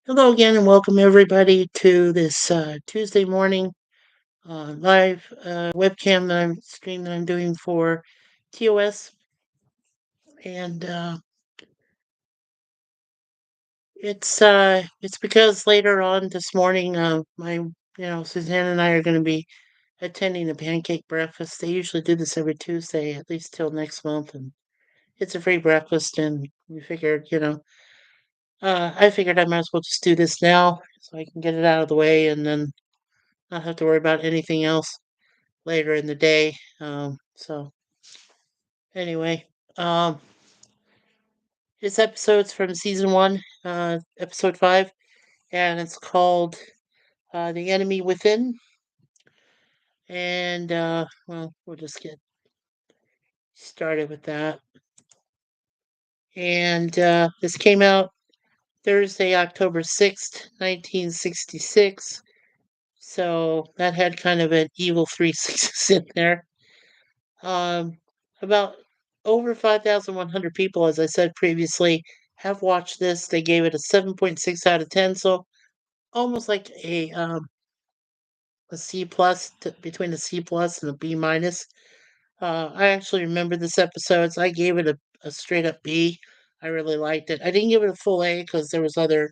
Hello again, and welcome everybody to this Tuesday morning live webcam stream that I'm doing for TOS, and it's because later on this morning, Suzanne and I are going to be attending a pancake breakfast. They usually do this every Tuesday, at least till next month, and it's a free breakfast. And we figured, I figured I might as well just do this now so I can get it out of the way, and then not have to worry about anything else later in the day. So anyway, um, this episode's from season one, episode 5, and it's called "The Enemy Within." And well, we'll just get started with that. And this came out Thursday, October 6th, 1966. So that had kind of an evil three sixes in there. Um, about over 5,100 people, as I said previously, have watched this. They gave it a 7.6 out of 10, so almost like a C plus, between a C plus and a B minus. I actually remember this episode, so I gave it a straight up B. I really liked it. I didn't give it a full A because there was other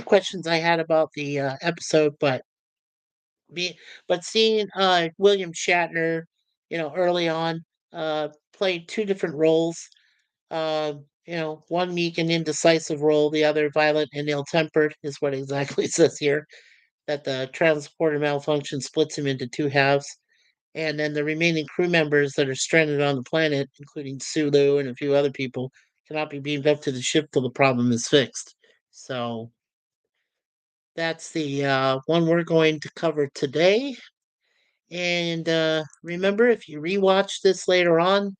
questions I had about the episode, be but seeing William Shatner, early on, played two different roles. Uh, one meek and indecisive role, the other violent and ill-tempered, is what exactly it says here. That the transporter malfunction splits him into two halves, and then the remaining crew members that are stranded on the planet, including Sulu and a few other people, cannot be beamed up to the ship till the problem is fixed. So that's the one we're going to cover today. And remember, if you rewatch this later on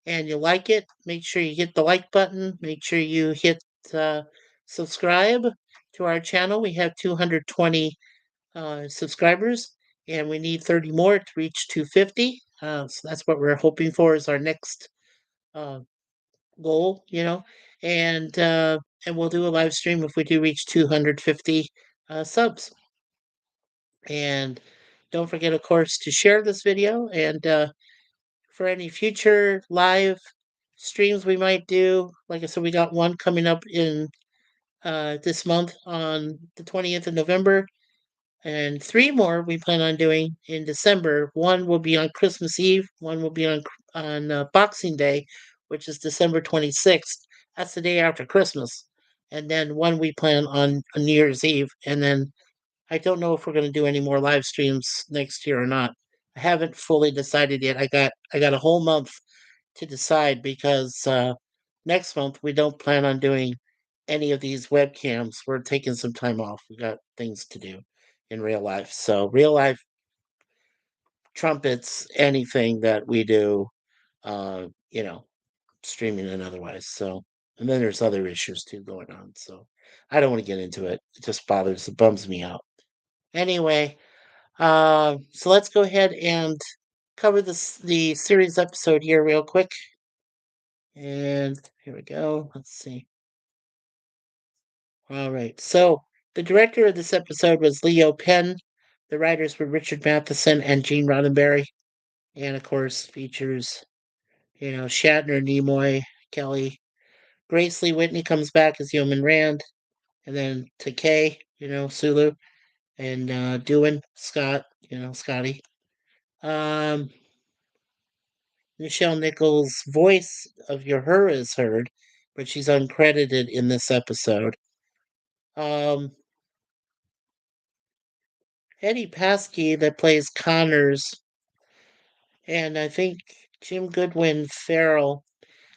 and you like it, make sure you hit the like button. Make sure you hit uh, subscribe to our channel. We have 220 subscribers, and we need 30 more to reach 250. So that's what we're hoping for is our next uh, goal, and we'll do a live stream if we do reach 250 subs. And don't forget, of course, to share this video and for any future live streams we might do. Like I said, we got one coming up in this month on the 20th of November, and three more we plan on doing in December. One will be on Christmas Eve, one will be on Boxing Day, which is December 26th. That's the day after Christmas. And then one we plan on New Year's Eve, and then I don't know if we're going to do any more live streams next year or not. I haven't fully decided yet. I got a whole month to decide because next month we don't plan on doing any of these webcams. We're taking some time off. We got things to do in real life. So real life trumpets anything that we do, uh, you know, streaming and otherwise. So and then there's other issues too going on. So I don't want to get into it. It just it bums me out. Anyway, so let's go ahead and cover the series episode here real quick. And here we go. Let's see. All right. So the director of this episode was Leo Penn. The writers were Richard Matheson and Gene Roddenberry. And of course features, Shatner, Nimoy, Kelly. Grace Lee Whitney comes back as Yeoman Rand. And then Takei, Sulu. And Doohan, Scott, Scotty. Um, Michelle Nichols' voice of her is heard, but she's uncredited in this episode. Um, Eddie Paskey that plays Connors, and I think Jim Goodwin Farrell.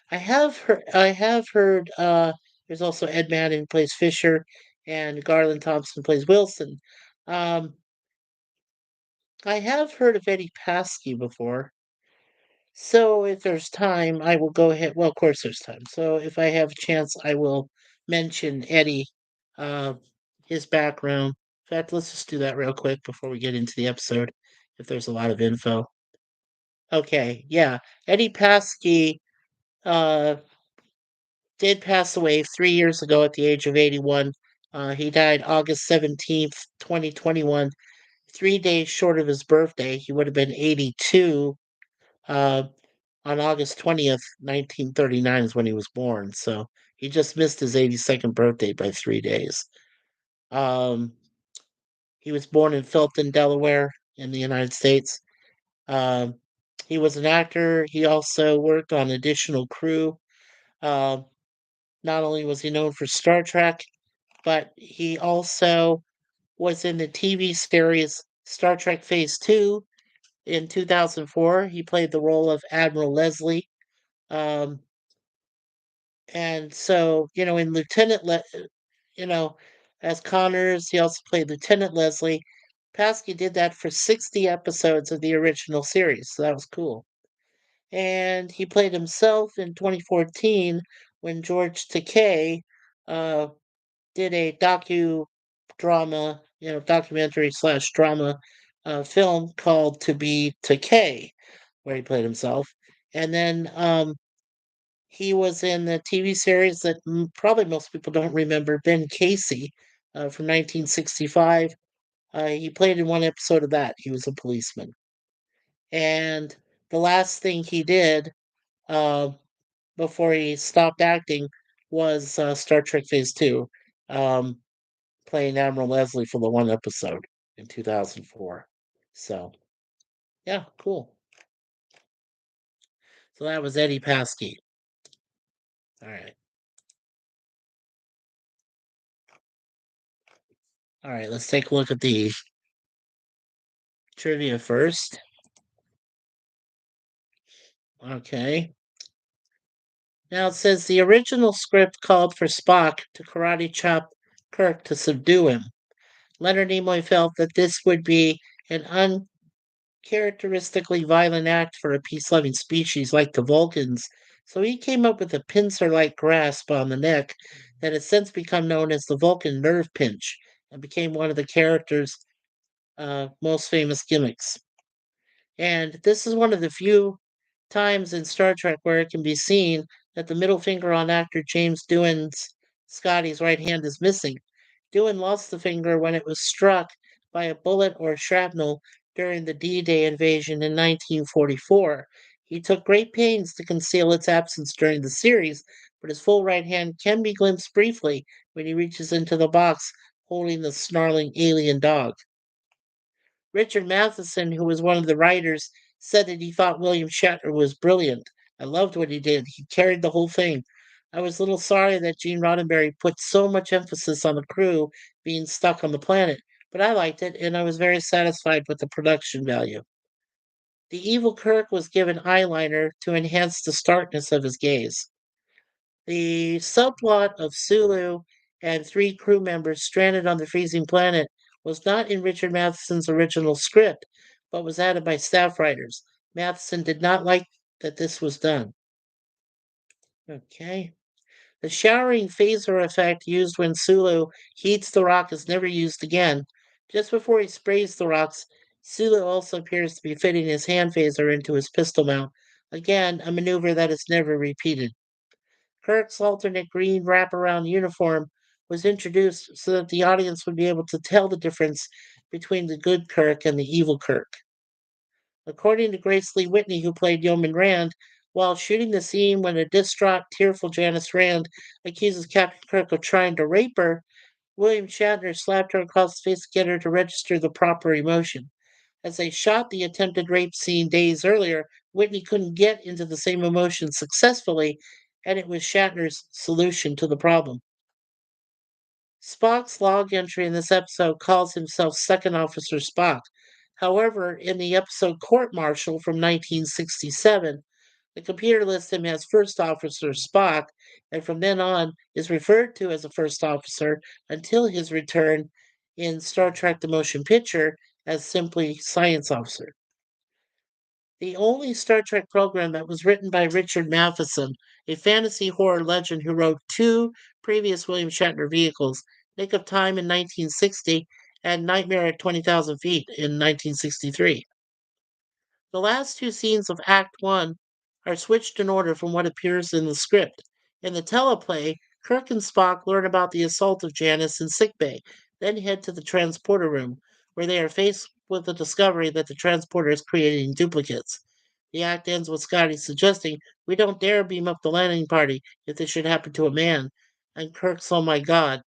I have heard there's also Ed Madden who plays Fisher and Garland Thompson plays Wilson. Um, I have heard of Eddie Paskey before. So if there's time, I will go ahead. Well, of course there's time. So if I have a chance, I will mention Eddie, uh, his background. In fact, let's just do that real quick before we get into the episode, if there's a lot of info. Okay, yeah. Eddie Paskey uh, did pass away 3 years ago at the age of 81. He died August 17th, 2021, 3 days short of his birthday. He would have been 82, uh, on August 20th, 1939 is when he was born, so he just missed his 82nd birthday by 3 days. Um, he was born in Felton, Delaware in the United States. Um, he was an actor. He also worked on additional crew. Um, Not only was he known for Star Trek, but he also was in the TV series Star Trek Phase 2 in 2004. He played the role of Admiral Leslie. Um, and so, in you know, as Connors, he also played Lieutenant Leslie. Paskey did that for 60 episodes of the original series, so that was cool. And he played himself in 2014 when George Takei uh, did a documentary slash drama film called To Be Takei, where he played himself. And then he was in the TV series that probably most people don't remember, Ben Casey, from 1965. He played in one episode of that. He was a policeman. And the last thing he did uh, before he stopped acting was Star Trek Phase 2, um, playing Admiral Leslie for the one episode in 2004. So, yeah, cool. So that was Eddie Paskey. All right. All right, let's take a look at the trivia first. Okay. Now it says the original script called for Spock to karate chop Kirk to subdue him. Leonard Nimoy felt that this would be an uncharacteristically violent act for a peace loving species like the Vulcans, so he came up with a pincer like grasp on the neck that has since become known as the Vulcan nerve pinch and became one of the character's most famous gimmicks. And this is one of the few times in Star Trek where it can be seen that the middle finger on actor James Doohan's Scotty's right hand is missing. Doohan lost the finger when it was struck by a bullet or shrapnel during the D-Day invasion in 1944. He took great pains to conceal its absence during the series, but his full right hand can be glimpsed briefly when he reaches into the box holding the snarling alien dog. Richard Matheson, who was one of the writers, said that he thought William Shatner was brilliant. I loved what he did. He carried the whole thing. I was a little sorry that Gene Roddenberry put so much emphasis on the crew being stuck on the planet, but I liked it and I was very satisfied with the production value. The evil Kirk was given eyeliner to enhance the starkness of his gaze. The subplot of Sulu and three crew members stranded on the freezing planet was not in Richard Matheson's original script, but was added by staff writers. Matheson did not like that this was done. Okay. The showering phaser effect used when Sulu heats the rock is never used again. Just before he sprays the rocks, Sulu also appears to be fitting his hand phaser into his pistol mount. Again, a maneuver that is never repeated. Kirk's alternate green wraparound uniform was introduced so that the audience would be able to tell the difference between the good Kirk and the evil Kirk. According to Grace Lee Whitney, who played Yeoman Rand, while shooting the scene when a distraught, tearful Janice Rand accuses Captain Kirk of trying to rape her, William Shatner slapped her across the face to get her to register the proper emotion. As they shot the attempted rape scene days earlier, Whitney couldn't get into the same emotion successfully, and it was Shatner's solution to the problem. Spock's log entry in this episode calls himself Second Officer Spock. However, in the episode Court Martial from 1967, the computer lists him as First Officer Spock, and from then on is referred to as a First Officer until his return in Star Trek The Motion Picture as simply Science Officer. The only Star Trek program that was written by Richard Matheson, a fantasy horror legend who wrote two previous William Shatner vehicles, Nick of Time in 1960 and Nightmare at 20,000 Feet in 1963. The last two scenes of Act 1 are switched in order from what appears in the script. In the teleplay, Kirk and Spock learn about the assault of Janice in sickbay, then head to the transporter room, where they are faced with the discovery that the transporter is creating duplicates. The act ends with Scotty suggesting, "We don't dare beam up the landing party if this should happen to a man." And Kirk's, "Oh my god."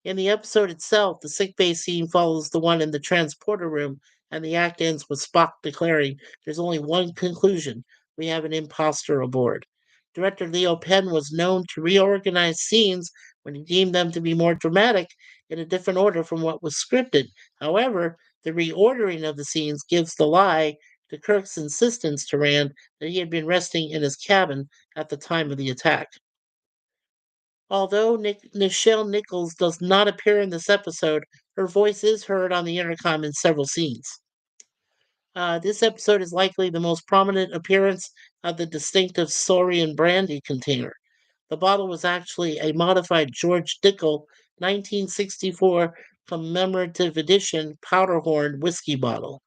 In the episode itself, the sickbay scene follows the one in the transporter room, and the act ends with Spock declaring, "There's only one conclusion: we have an imposter aboard." Director Leo Penn was known to reorganize scenes when he deemed them to be more dramatic in a different order from what was scripted. However, the reordering of the scenes gives the lie to Kirk's insistence to Rand that he had been resting in his cabin at the time of the attack. Although Nichelle Nichols does not appear in this episode, her voice is heard on the intercom in several scenes. This episode is likely the most prominent appearance of the distinctive Saurian brandy container. The bottle was actually a modified George Dickel 1964 commemorative edition powder-horn whiskey bottle.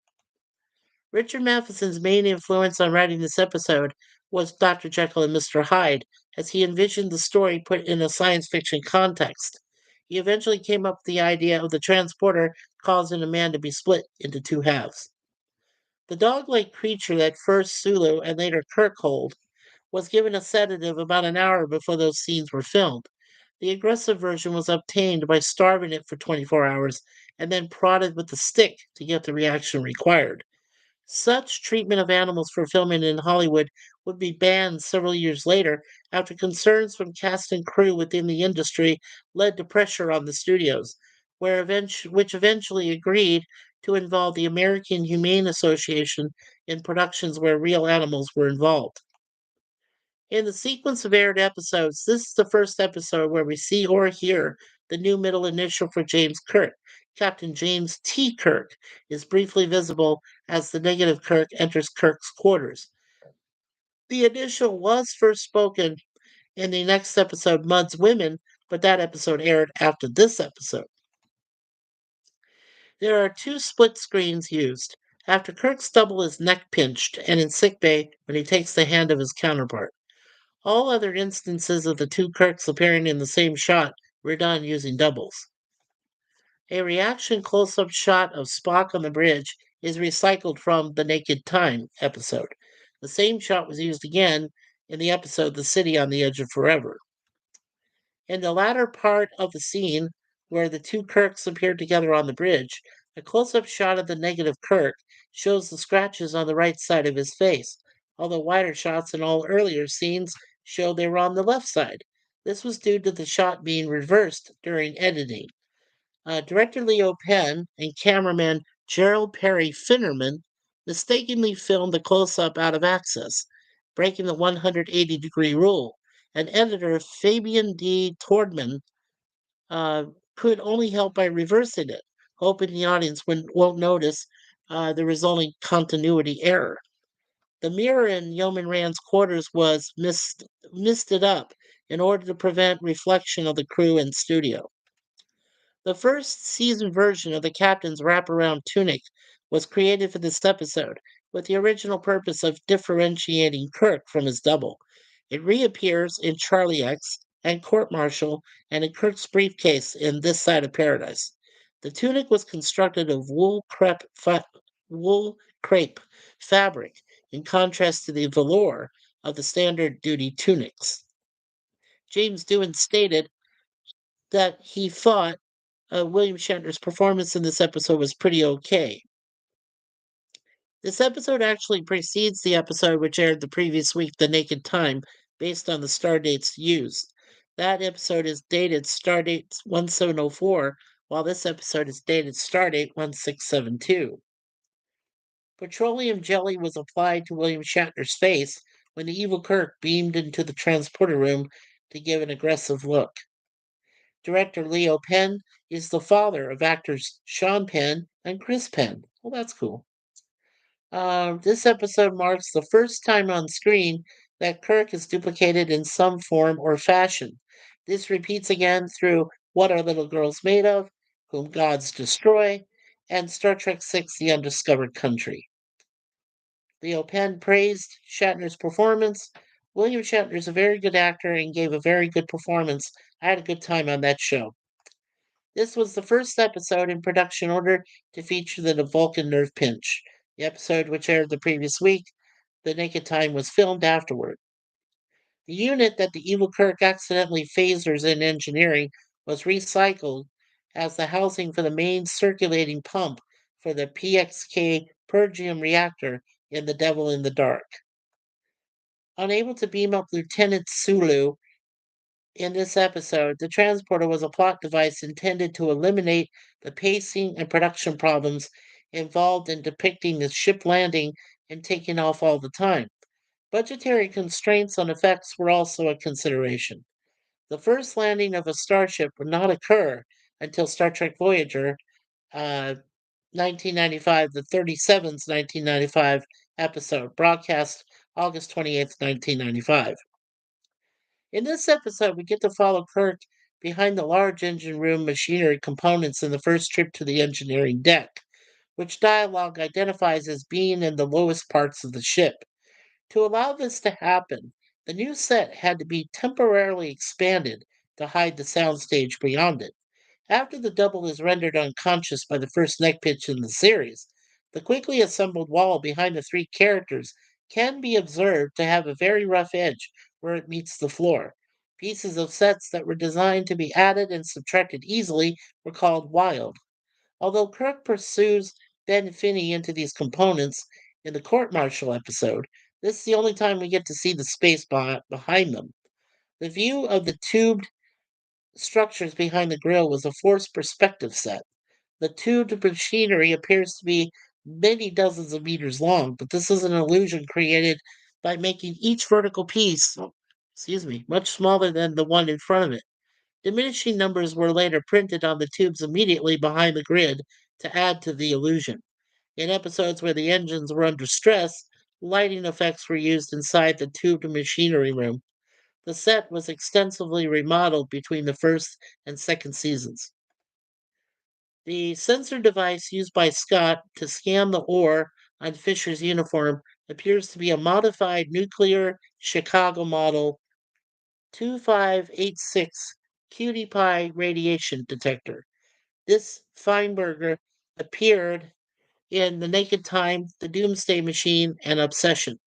Richard Matheson's main influence on writing this episode was Dr. Jekyll and Mr. Hyde, as he envisioned the story put in a science fiction context. He eventually came up with the idea of the transporter causing a man to be split into two halves. The dog like creature that first Sulu and later Kirk hold was given a sedative about an hour before those scenes were filmed. The aggressive version was obtained by starving it for 24 hours and then prodded with a stick to get the reaction required. Such treatment of animals for filming in Hollywood would be banned several years later after concerns from cast and crew within the industry led to pressure on the studios, which eventually agreed to involve the American Humane Association in productions where real animals were involved. In the sequence of aired episodes, this is the first episode where we see or hear the new middle initial for James Kirk. Captain James T. Kirk is briefly visible as the negative Kirk enters Kirk's quarters. The initial was first spoken in the next episode, Mudd's Women, but that episode aired after this episode. There are two split screens used. After Kirk's double is neck pinched and in sickbay when he takes the hand of his counterpart. All other instances of the two Kirks appearing in the same shot were done using doubles. A reaction close up shot of Spock on the bridge is recycled from the Naked Time episode. The same shot was used again in the episode The City on the Edge of Forever. In the latter part of the scene, where the two Kirks appear together on the bridge, a close up shot of the negative Kirk shows the scratches on the right side of his face, although wider shots in all earlier scenes show they were on the left side. This was due to the shot being reversed during editing. Director Leo Penn and cameraman Gerald Perry Finnerman mistakenly filmed the close up out of access, breaking the 180-degree rule. And editor Fabian D. Tordman uh, could only help by reversing it, hoping the audience won't notice the resulting continuity error. The mirror in Yeoman Rand's quarters was misted up in order to prevent reflection of the crew and studio. The first season version of the captain's wraparound tunic was created for this episode, with the original purpose of differentiating Kirk from his double. It reappears in Charlie X and Court Martial and in Kirk's briefcase in This Side of Paradise. The tunic was constructed of wool crepe fabric, in contrast to the velour of the standard duty tunics. James Doohan stated that he thought William Shatner's performance in this episode was pretty okay. This episode actually precedes the episode which aired the previous week, The Naked Time, based on the star dates used. That episode is dated stardate 1704, while this episode is dated stardate 1672. Petroleum jelly was applied to William Shatner's face when the evil Kirk beamed into the transporter room to give an aggressive look. Director Leo Penn is the father of actors Sean Penn and Chris Penn. Well, that's cool. This episode marks the first time on screen that Kirk is duplicated in some form or fashion. This repeats again through What Are Little Girls Made Of, Whom Gods Destroy, and Star Trek VI The Undiscovered Country. Leo Penn praised Shatner's performance, William Shatner is a very good actor and gave a very good performance. I had a good time on that show. This was the first episode in production order to feature the Vulcan nerve pinch. The episode, which aired the previous week, The Naked Time, was filmed afterward. The unit that the evil Kirk accidentally phasers in engineering was recycled as the housing for the main circulating pump for the PXK Pergium reactor in The Devil in the Dark. Unable to beam up Lieutenant Sulu in this episode, the transporter was a plot device intended to eliminate the pacing and production problems involved in depicting the ship landing and taking off all the time. Budgetary constraints on effects were also a consideration. The first landing of a starship would not occur until Star Trek Voyager, uh, 1995, the 37's 1995 episode, broadcast August 28th, 1995. In this episode, we get to follow Kirk behind the large engine room machinery components in the first trip to the engineering deck, which dialogue identifies as being in the lowest parts of the ship. To allow this to happen, the new set had to be temporarily expanded to hide the soundstage beyond it. After the double is rendered unconscious by the first neck pitch in the series, the quickly assembled wall behind the three characters can be observed to have a very rough edge where it meets the floor. Pieces of sets that were designed to be added and subtracted easily were called wild. Although Kirk pursues Ben Finney into these components in the court martial episode, this is the only time we get to see the space behind them. The view of the tubed structures behind the grill was a forced perspective set. The tubed machinery appears to be many dozens of meters long, but this is an illusion created by making each vertical piece, much smaller than the one in front of it. Diminishing numbers were later printed on the tubes immediately behind the grid to add to the illusion. In episodes where the engines were under stress, lighting effects were used inside the tubed machinery room. The set was extensively remodeled between the first and second seasons. The sensor device used by Scott to scan the ore on Fisher's uniform appears to be a modified nuclear Chicago model 2586 Cutie Pie radiation detector. This Feinberger appeared in The Naked Time, The Doomsday Machine, and Obsession.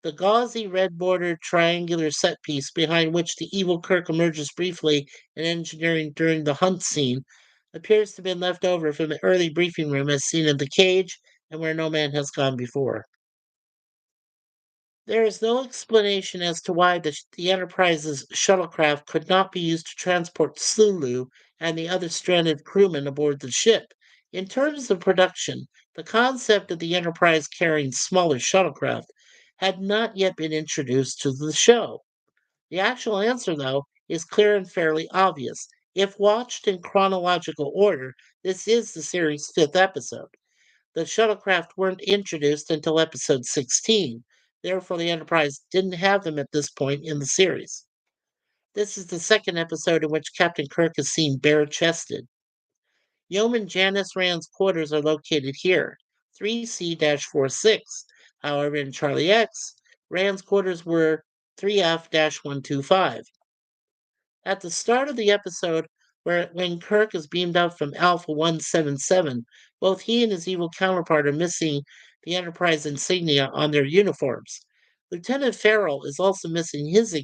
The gauzy red bordered triangular set piece behind which the evil Kirk emerges briefly in engineering during the hunt scene appears to have been left over from the early briefing room as seen in The Cage and Where No Man Has Gone Before. There is no explanation as to why the Enterprise's shuttlecraft could not be used to transport Sulu and the other stranded crewmen aboard the ship. In terms of production, the concept of the Enterprise carrying smaller shuttlecraft had not yet been introduced to the show. The actual answer, though, is clear and fairly obvious. If watched in chronological order, this is the series' fifth episode. The shuttlecraft weren't introduced until episode 16. Therefore, the Enterprise didn't have them at this point in the series. This is the second episode in which Captain Kirk is seen bare chested. Yeoman Janice Rand's quarters are located here, 3C 46. However, in Charlie X, Rand's quarters were 3F 125. At the start of the episode, when Kirk is beamed up from Alpha 177, both he and his evil counterpart are missing the Enterprise insignia on their uniforms. Lieutenant Farrell is also missing his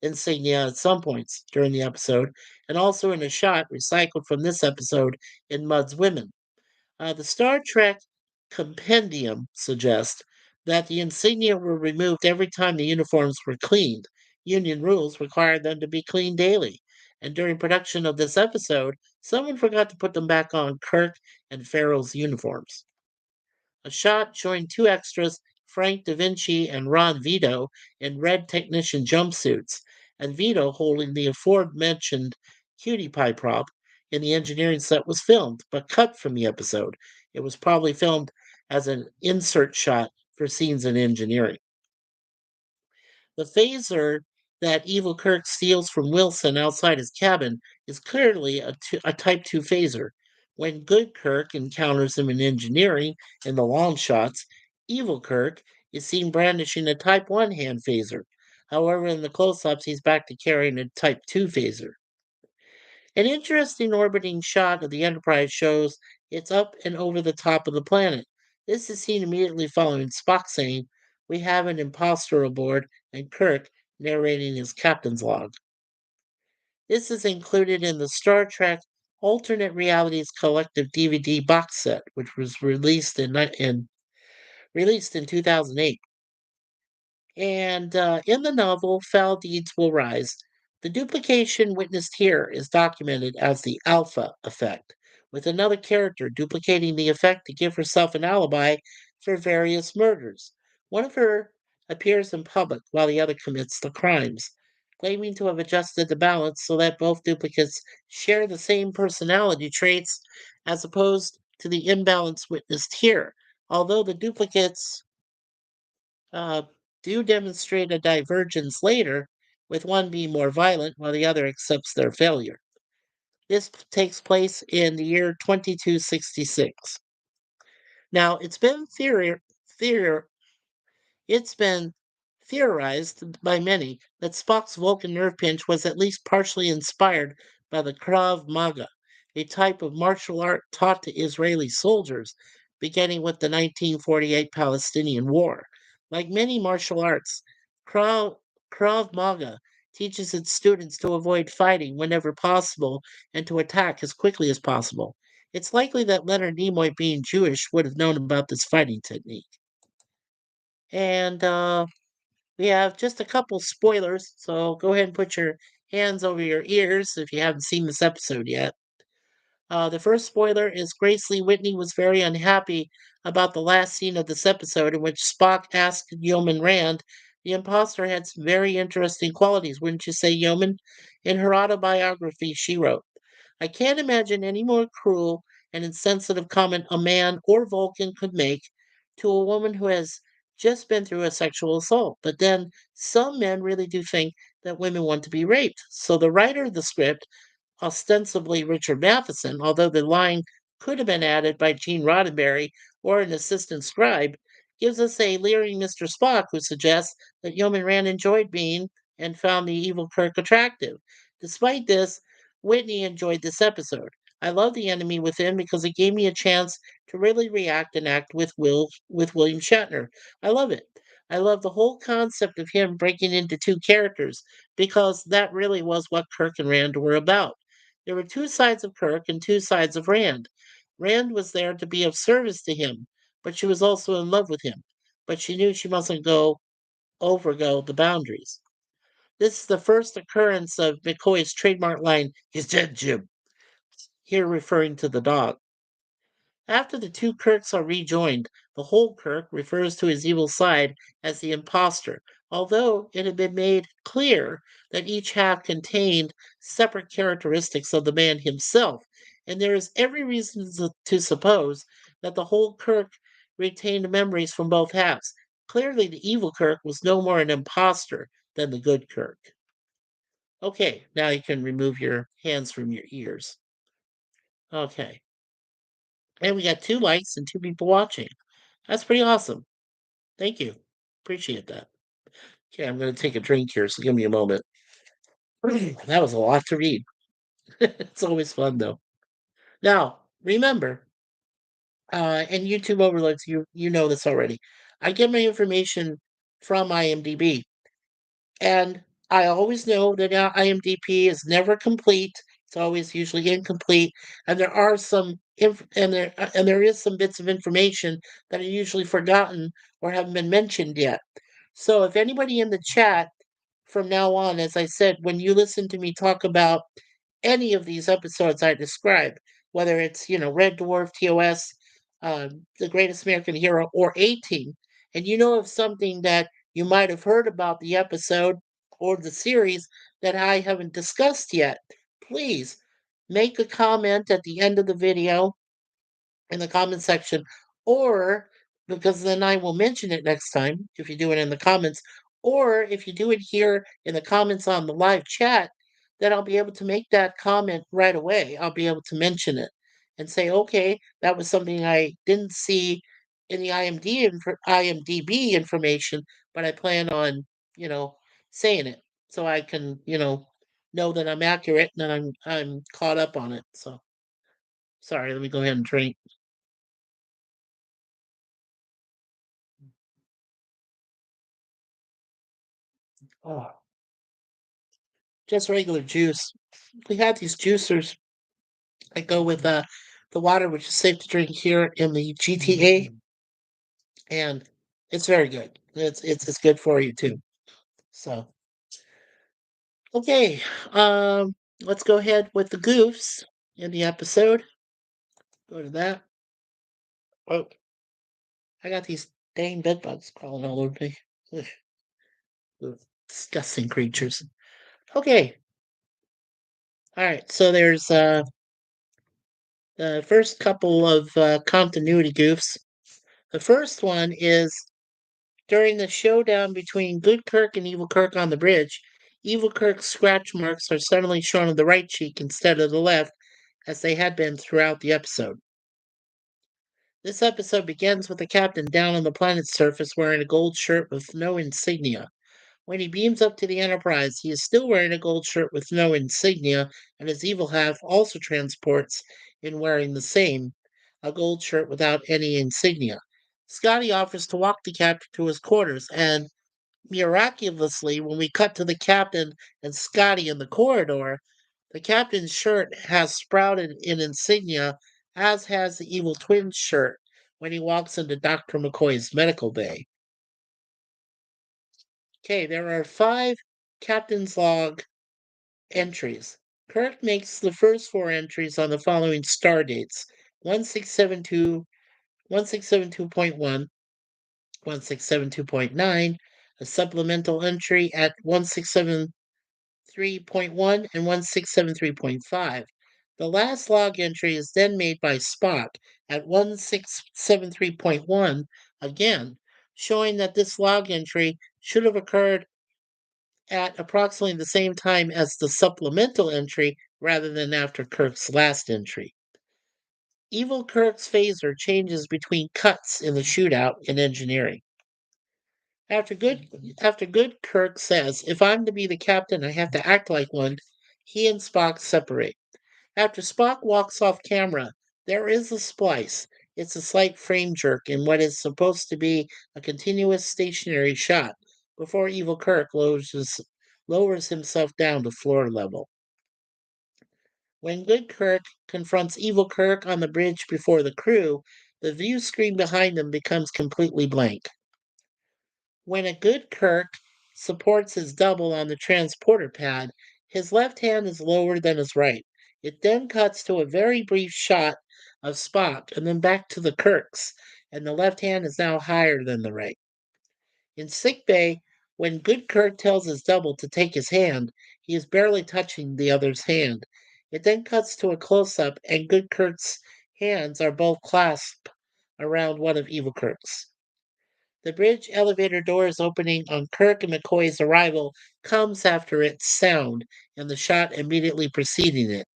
insignia at some points during the episode, and also in a shot recycled from this episode in Mudd's Women. The Star Trek Compendium suggests that the insignia were removed every time the uniforms were cleaned. Union rules required them to be cleaned daily. And during production of this episode, someone forgot to put them back on Kirk and Farrell's uniforms. A shot showing two extras, Frank Da Vinci and Ron Vito, in red technician jumpsuits, and Vito holding the aforementioned cutie pie prop in the engineering set was filmed, but cut from the episode. It was probably filmed as an insert shot for scenes in engineering. The phaser that Evil Kirk steals from Wilson outside his cabin is clearly a Type 2 phaser. When Good Kirk encounters him in engineering in the long shots, Evil Kirk is seen brandishing a Type 1 hand phaser. However, in the close ups, he's back to carrying a Type 2 phaser. An interesting orbiting shot of the Enterprise shows it's up and over the top of the planet. This is seen immediately following Spock saying, "We have an imposter aboard," and Kirk narrating his captain's log. This is included in the Star Trek Alternate Realities Collective DVD box set, which was released in 2008. And in the novel, Foul Deeds Will Rise. The duplication witnessed here is documented as the Alpha effect, with another character duplicating the effect to give herself an alibi for various murders. One of her appears in public while the other commits the crimes, claiming to have adjusted the balance so that both duplicates share the same personality traits as opposed to the imbalance witnessed here. Although the duplicates uh, do demonstrate a divergence later, with one being more violent while the other accepts their failure. This takes place in the year 2266. Now, it's been theorized by many that Spock's Vulcan nerve pinch was at least partially inspired by the Krav Maga, a type of martial art taught to Israeli soldiers beginning with the 1948 Palestinian War. Like many martial arts, Krav, Krav Maga teaches its students to avoid fighting whenever possible and to attack as quickly as possible. It's likely that Leonard Nimoy, being Jewish, would have known about this fighting technique. And we have just a couple spoilers, so go ahead and put your hands over your ears if you haven't seen this episode yet. The first spoiler is Grace Lee Whitney was very unhappy about the last scene of this episode in which Spock asked Yeoman Rand, "The imposter had some very interesting qualities, wouldn't you say, Yeoman?" In her autobiography, she wrote, "I can't imagine any more cruel and insensitive comment a man or Vulcan could make to a woman who has just been through a sexual assault. But then some men really do think that women want to be raped." So the writer of the script, ostensibly Richard Matheson, although the line could have been added by Gene Roddenberry or an assistant scribe, gives us a leering Mr. Spock who suggests that Yeoman Rand enjoyed being and found the evil Kirk attractive. Despite this, Whitney enjoyed this episode. "I love The Enemy Within because it gave me a chance to really react and act with William Shatner. I love it. I love the whole concept of him breaking into two characters because that really was what Kirk and Rand were about. There were two sides of Kirk and two sides of Rand. Rand was there to be of service to him, but she was also in love with him. But she knew she mustn't overgo the boundaries." This is the first occurrence of McCoy's trademark line, "He's dead, Jim," here referring to the dog. After the two Kirks are rejoined, the whole Kirk refers to his evil side as the imposter, although it had been made clear that each half contained separate characteristics of the man himself, and there is every reason to suppose that the whole Kirk retained memories from both halves. Clearly, the evil Kirk was no more an imposter than the good Kirk. Okay, now you can remove your hands from your ears. Okay. And we got 2 likes and 2 people watching. That's pretty awesome. Thank you. Appreciate that. Okay, I'm gonna take a drink here, so give me a moment. That was a lot to read. It's always fun, though. Now, remember, and YouTube overloads, you know this already. I get my information from IMDb. And I always know that IMDb is never complete. It's always usually incomplete, and there are and there is some bits of information that are usually forgotten or haven't been mentioned yet. So if anybody in the chat from now on, as I said, when you listen to me talk about any of these episodes I describe, whether it's, Red Dwarf, TOS, The Greatest American Hero, or 18, and you know of something that you might have heard about the episode or the series that I haven't discussed yet, please make a comment at the end of the video in the comment section, or because then I will mention it next time if you do it in the comments, or if you do it here in the comments on the live chat, then I'll be able to make that comment right away. I'll be able to mention it and say, okay, that was something I didn't see in the IMDb information, but I plan on, you know, saying it so I can, know that I'm accurate and that I'm caught up on it. So sorry, let me go ahead and drink. Oh, just regular juice. We have these juicers that go with the water, which is safe to drink here in the GTA, and it's very good. It's good for you too. So okay, let's go ahead with the goofs in the episode. Go to that. Oh, I got these dang bed bugs crawling all over me. Ugh, ugh, disgusting creatures. Okay, all right. So there's the first couple of continuity goofs. The first one is during the showdown between Good Kirk and Evil Kirk on the bridge. Evil Kirk's scratch marks are suddenly shown on the right cheek instead of the left, as they had been throughout the episode. This episode begins with the captain down on the planet's surface wearing a gold shirt with no insignia. When he beams up to the Enterprise, he is still wearing a gold shirt with no insignia, and his evil half also transports in wearing the same, a gold shirt without any insignia. Scotty offers to walk the captain to his quarters, and miraculously, when we cut to the captain and Scotty in the corridor, the captain's shirt has sprouted in insignia, as has the evil twin's shirt when he walks into Dr. McCoy's medical bay. Okay, there are 5 captain's log entries. Kirk makes the first 4 entries on the following star dates: 1672, 1672.1, 1672.9, a supplemental entry at 1673.1 and 1673.5. The last log entry is then made by Spock at 1673.1, again, showing that this log entry should have occurred at approximately the same time as the supplemental entry rather than after Kirk's last entry. Evil Kirk's phaser changes between cuts in the shootout in engineering. After good Kirk says, "If I'm to be the captain, I have to act like one," he and Spock separate. After Spock walks off camera, there is a splice. It's a slight frame jerk in what is supposed to be a continuous stationary shot before Evil Kirk lowers himself down to floor level. When Good Kirk confronts Evil Kirk on the bridge before the crew, the view screen behind him becomes completely blank. When a Good Kirk supports his double on the transporter pad, his left hand is lower than his right. It then cuts to a very brief shot of Spock and then back to the Kirks, and the left hand is now higher than the right. In sickbay, when Good Kirk tells his double to take his hand, he is barely touching the other's hand. It then cuts to a close up, and Good Kirk's hands are both clasped around one of Evil Kirk's. The bridge elevator doors opening on Kirk and McCoy's arrival comes after its sound, and the shot immediately preceding it.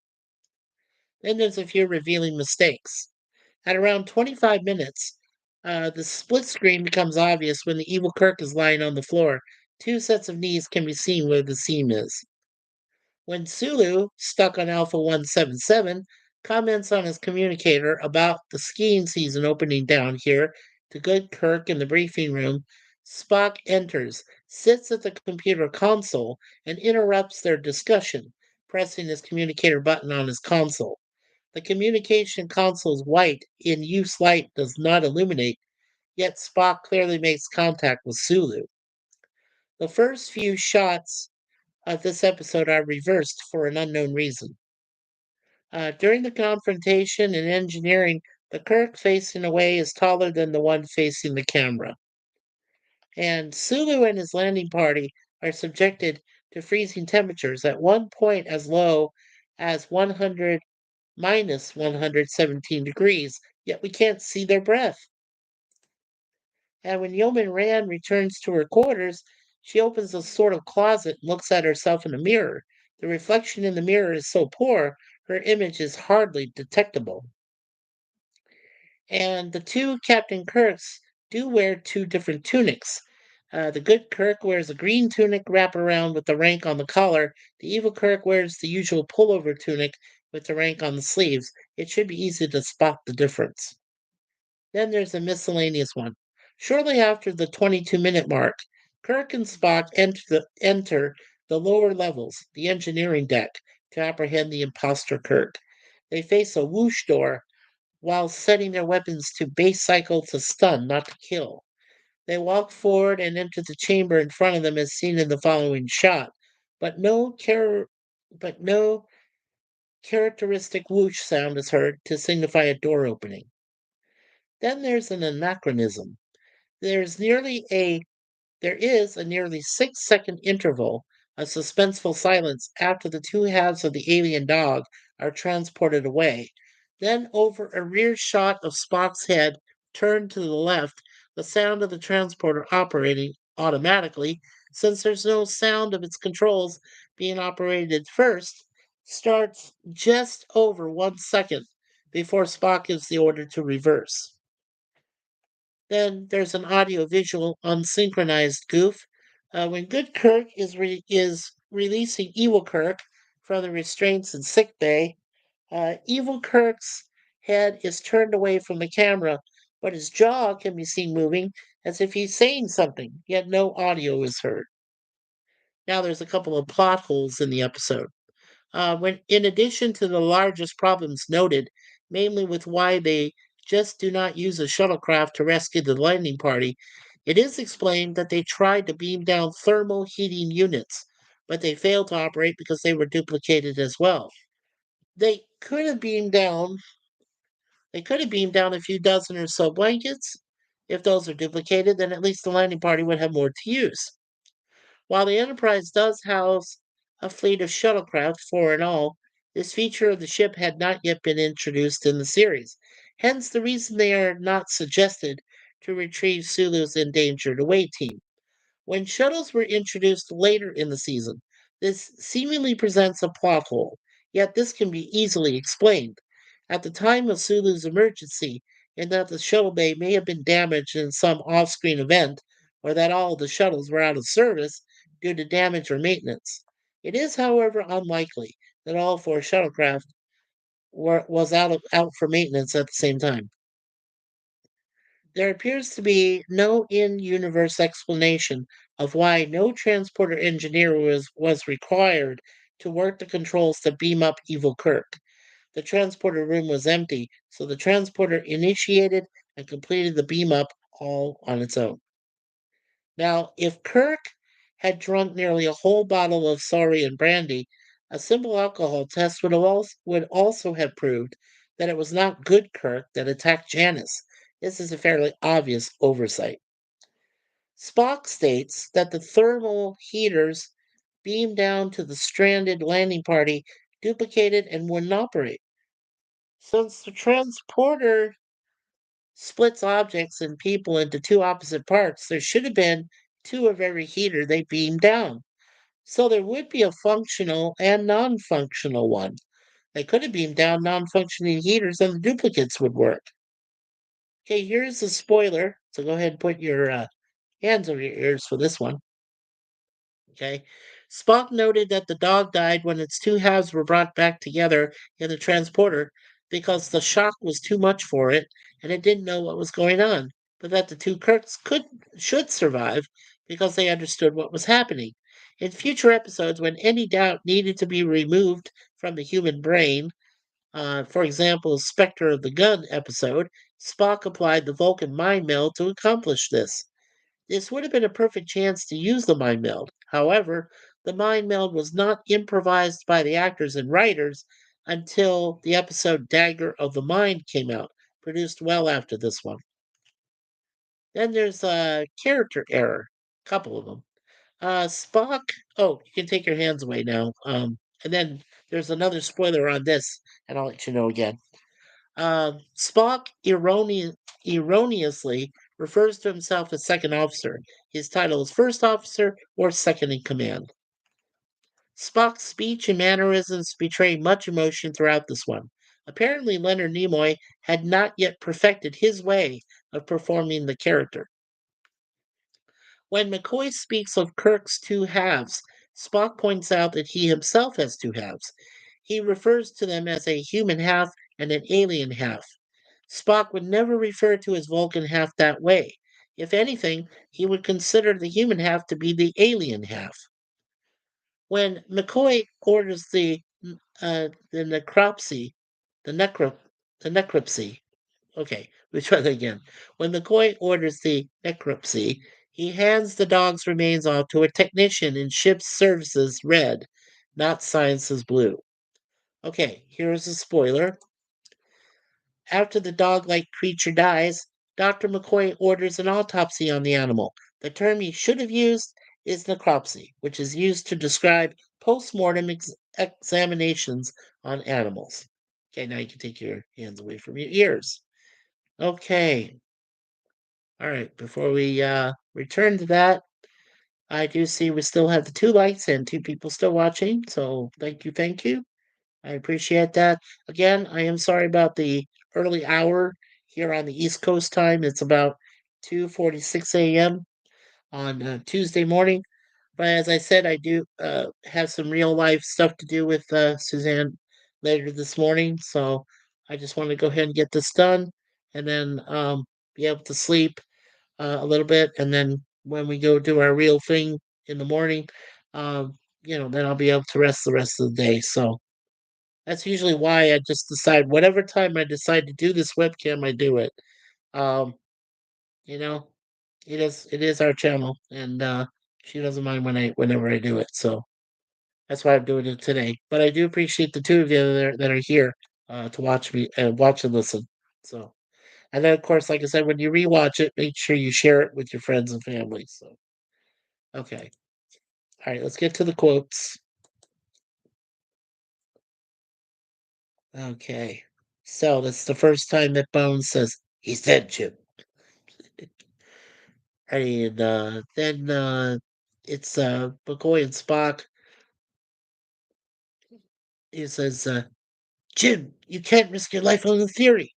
Then there's a few revealing mistakes. At around 25 minutes, the split screen becomes obvious when the evil Kirk is lying on the floor. 2 sets of knees can be seen where the seam is. When Sulu, stuck on Alpha 177, comments on his communicator about the skiing season opening down here to Good Kirk in the briefing room, Spock enters, sits at the computer console, and interrupts their discussion, pressing his communicator button on his console. The communication console's white in use light does not illuminate, yet Spock clearly makes contact with Sulu. The first few shots of this episode are reversed for an unknown reason. During the confrontation in engineering, the Kirk facing away is taller than the one facing the camera. And Sulu and his landing party are subjected to freezing temperatures at one point as low as 100 minus 117 degrees, yet we can't see their breath. And when Yeoman Rand returns to her quarters, she opens a sort of closet and looks at herself in a mirror. The reflection in the mirror is so poor, her image is hardly detectable. And the two Captain Kirks do wear two different tunics. The good Kirk wears a green tunic wrapped around with the rank on the collar. The evil Kirk wears the usual pullover tunic with the rank on the sleeves. It should be easy to spot the difference. Then there's a miscellaneous one. Shortly after the 22-minute mark, Kirk and Spock enter the lower levels, the engineering deck, to apprehend the imposter Kirk. They face a whoosh door while setting their weapons to base cycle to stun, not to kill. They walk forward and enter the chamber in front of them as seen in the following shot, but no characteristic whoosh sound is heard to signify a door opening. Then there's an anachronism. There's nearly a There is a nearly 6-second interval of suspenseful silence after the two halves of the alien dog are transported away. Then, over a rear shot of Spock's head turned to the left, the sound of the transporter operating automatically, since there's no sound of its controls being operated first, starts just over 1 second before Spock gives the order to reverse. Then there's an audio-visual unsynchronized goof. When good Kirk is releasing evil Kirk from the restraints in sick bay, evil Kirk's head is turned away from the camera, but his jaw can be seen moving as if he's saying something, yet no audio is heard. Now there's a couple of plot holes in the episode. In addition to the largest problems noted, mainly with why they just do not use a shuttlecraft to rescue the landing party, it is explained that they tried to beam down thermal heating units, but they failed to operate because they were duplicated as well. They could have beamed down. They could have beamed down a few dozen or so blankets. If those are duplicated, then at least the landing party would have more to use. While the Enterprise does house a fleet of shuttlecraft, four in all, this feature of the ship had not yet been introduced in the series. Hence the reason they are not suggested to retrieve Sulu's endangered away team. When shuttles were introduced later in the season, this seemingly presents a plot hole, yet this can be easily explained. At the time of Sulu's emergency, in that the shuttle bay may have been damaged in some off screen event, or that all the shuttles were out of service due to damage or maintenance. It is, however, unlikely that all four shuttlecraft was out for maintenance at the same time. There appears to be no in-universe explanation of why no transporter engineer was required to work the controls to beam up Evil Kirk. The transporter room was empty, so the transporter initiated and completed the beam up all on its own. Now, if Kirk had drunk nearly a whole bottle of saurian brandy, a simple alcohol test would also have proved that it was not good Kirk that attacked Janice. This is a fairly obvious oversight. Spock states that the thermal heaters beamed down to the stranded landing party duplicated and wouldn't operate. Since the transporter splits objects and people into two opposite parts, there should have been two of every heater they beamed down. So there would be a functional and non functional one. They could have beamed down non functioning heaters and the duplicates would work. Okay, here's a spoiler. So go ahead and put your hands over your ears for this one. Okay. Spock noted that the dog died when its two halves were brought back together in the transporter because the shock was too much for it and it didn't know what was going on, but that the two Kirks should survive because they understood what was happening. In future episodes, when any doubt needed to be removed from the human brain, for example, Spectre of the Gun episode, Spock applied the Vulcan mind meld to accomplish this. This would have been a perfect chance to use the mind meld. However, the mind meld was not improvised by the actors and writers until the episode Dagger of the Mind came out, produced well after this one. Then there's a character error, a couple of them. Spock, oh, you can take your hands away now. And then there's another spoiler on this, and I'll let you know again. Spock erroneously refers to himself as second officer. His title is first officer or second in command. Spock's speech and mannerisms betray much emotion throughout this one. Apparently, Leonard Nimoy had not yet perfected his way of performing the character. When McCoy speaks of Kirk's two halves, Spock points out that he himself has two halves. He refers to them as a human half and an alien half. Spock would never refer to his Vulcan half that way. If anything, he would consider the human half to be the alien half. When McCoy orders the necropsy, the necro the necropsy. Okay, we try that again. When McCoy orders the necropsy, he hands the dog's remains off to a technician in ship's services red, not science's blue. Okay, here's a spoiler. After the dog-like creature dies, Dr. McCoy orders an autopsy on the animal. The term he should have used is necropsy, which is used to describe post-mortem examinations on animals. Okay, now you can take your hands away from your ears. Okay. All right. Before we return to that, I do see we still have the two likes and two people still watching. So thank you, thank you. I appreciate that. Again, I am sorry about the early hour here on the East Coast time. It's about 2:46 a.m. on Tuesday morning. But as I said, I do have some real life stuff to do with Suzanne later this morning. So I just want to go ahead and get this done and then be able to sleep a little bit. And then when we go do our real thing in the morning, um, then I'll be able to rest the rest of the day. So that's usually why I just decide whatever time I decide to do this webcam, I do it. Um, you know, it is our channel, and she doesn't mind whenever I do it. So that's why I'm doing it today. But I do appreciate the two of you that are here to watch me and watch and listen. So, and then of course, like I said, when you rewatch it, make sure you share it with your friends and family. So, okay, all right, let's get to the quotes. Okay, so that's the first time that Bones says he's dead, Jim. And then it's McCoy and Spock. He says, "Jim, you can't risk your life on a theory."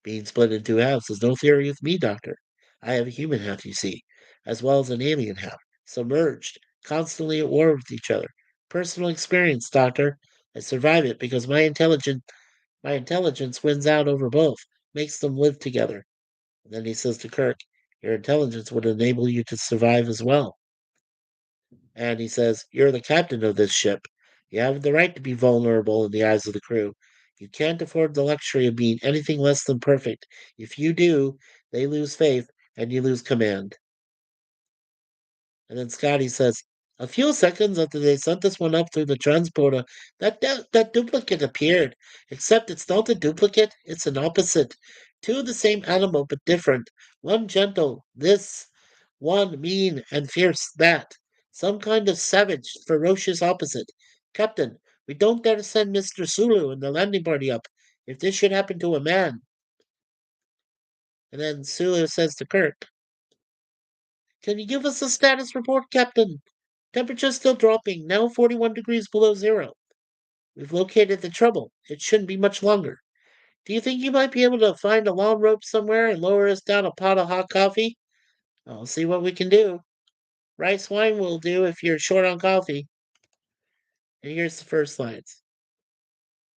Being split in two halves is no theory with me, Doctor. I have a human half, you see, as well as an alien half, submerged, constantly at war with each other. Personal experience, Doctor. I survive it because my intelligence wins out over both, makes them live together. And then he says to Kirk, "Your intelligence would enable you to survive as well." And he says, "You're the captain of this ship. You have the right to be vulnerable in the eyes of the crew. You can't afford the luxury of being anything less than perfect. If you do, they lose faith and you lose command." And then Scotty says, "A few seconds after they sent this one up through the transporter, that duplicate appeared. Except it's not a duplicate, it's an opposite. Two of the same animal, but different. One gentle, this. One mean and fierce, that. Some kind of savage, ferocious opposite. Captain, we don't dare send Mr. Sulu and the landing party up. If this should happen to a man." And then Sulu says to Kirk, "Can you give us a status report, Captain? Temperature still dropping, now 41 degrees below zero. We've located the trouble. It shouldn't be much longer. Do you think you might be able to find a long rope somewhere and lower us down a pot of hot coffee? I'll see what we can do. Rice wine will do if you're short on coffee." And here's the first lines.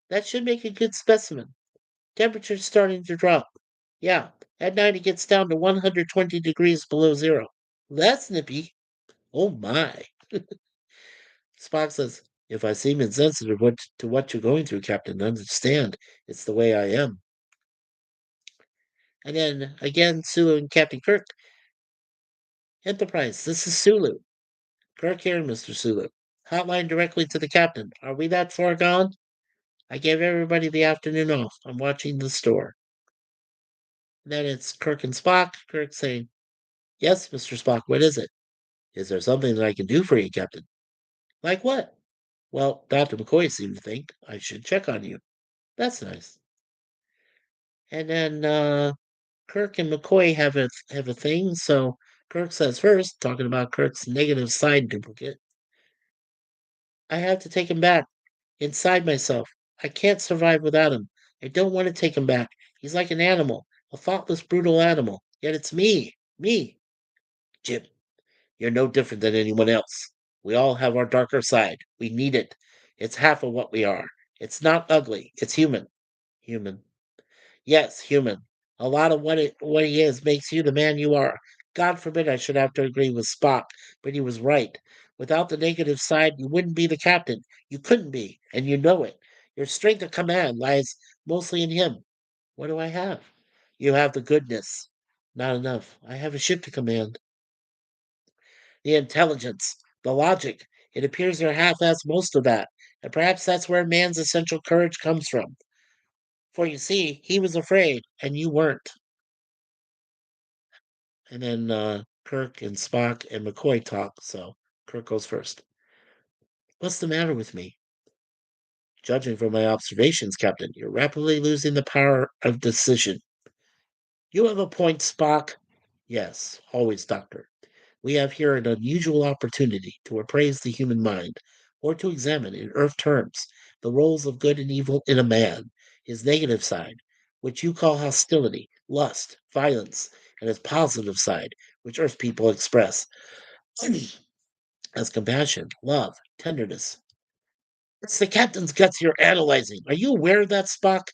"That should make a good specimen. Temperature's starting to drop. Yeah, at night it gets down to 120 degrees below zero. That's nippy. Oh my." Spock says, "If I seem insensitive to what you're going through, Captain, understand. It's the way I am." And then again, Sulu and Captain Kirk. "Enterprise, this is Sulu. Kirk here, Mr. Sulu. Hotline directly to the captain. Are we that far gone? I gave everybody the afternoon off. I'm watching the store." Then it's Kirk and Spock. Kirk saying, "Yes, Mr. Spock, what is it? Is there something that I can do for you, Captain?" "Like what?" "Well, Dr. McCoy seemed to think I should check on you." "That's nice." And then Kirk and McCoy have a thing. So Kirk says first, talking about Kirk's negative side duplicate, "I have to take him back inside myself. I can't survive without him. I don't want to take him back. He's like an animal, a thoughtless, brutal animal. Yet it's me. Jim, you're no different than anyone else. We all have our darker side. We need it. It's half of what we are. It's not ugly. It's human. Human. Yes, human. A lot of what he is makes you the man you are. God forbid I should have to agree with Spock, but he was right. Without the negative side, you wouldn't be the captain. You couldn't be, and you know it. Your strength of command lies mostly in him. What do I have? You have the goodness. Not enough. I have a ship to command. The intelligence, the logic. It appears they're half-assed most of that, and perhaps that's where man's essential courage comes from. For you see, he was afraid, and you weren't. And then Kirk and Spock and McCoy talk. So Kirk goes first. What's the matter with me? Judging from my observations, Captain, you're rapidly losing the power of decision. You have a point, Spock. Yes, always, Doctor. We have here an unusual opportunity to appraise the human mind, or to examine, in Earth terms, the roles of good and evil in a man, his negative side, which you call hostility, lust, violence, and his positive side, which Earth people express as compassion, love, tenderness. It's the captain's guts you're analyzing. Are you aware of that, Spock?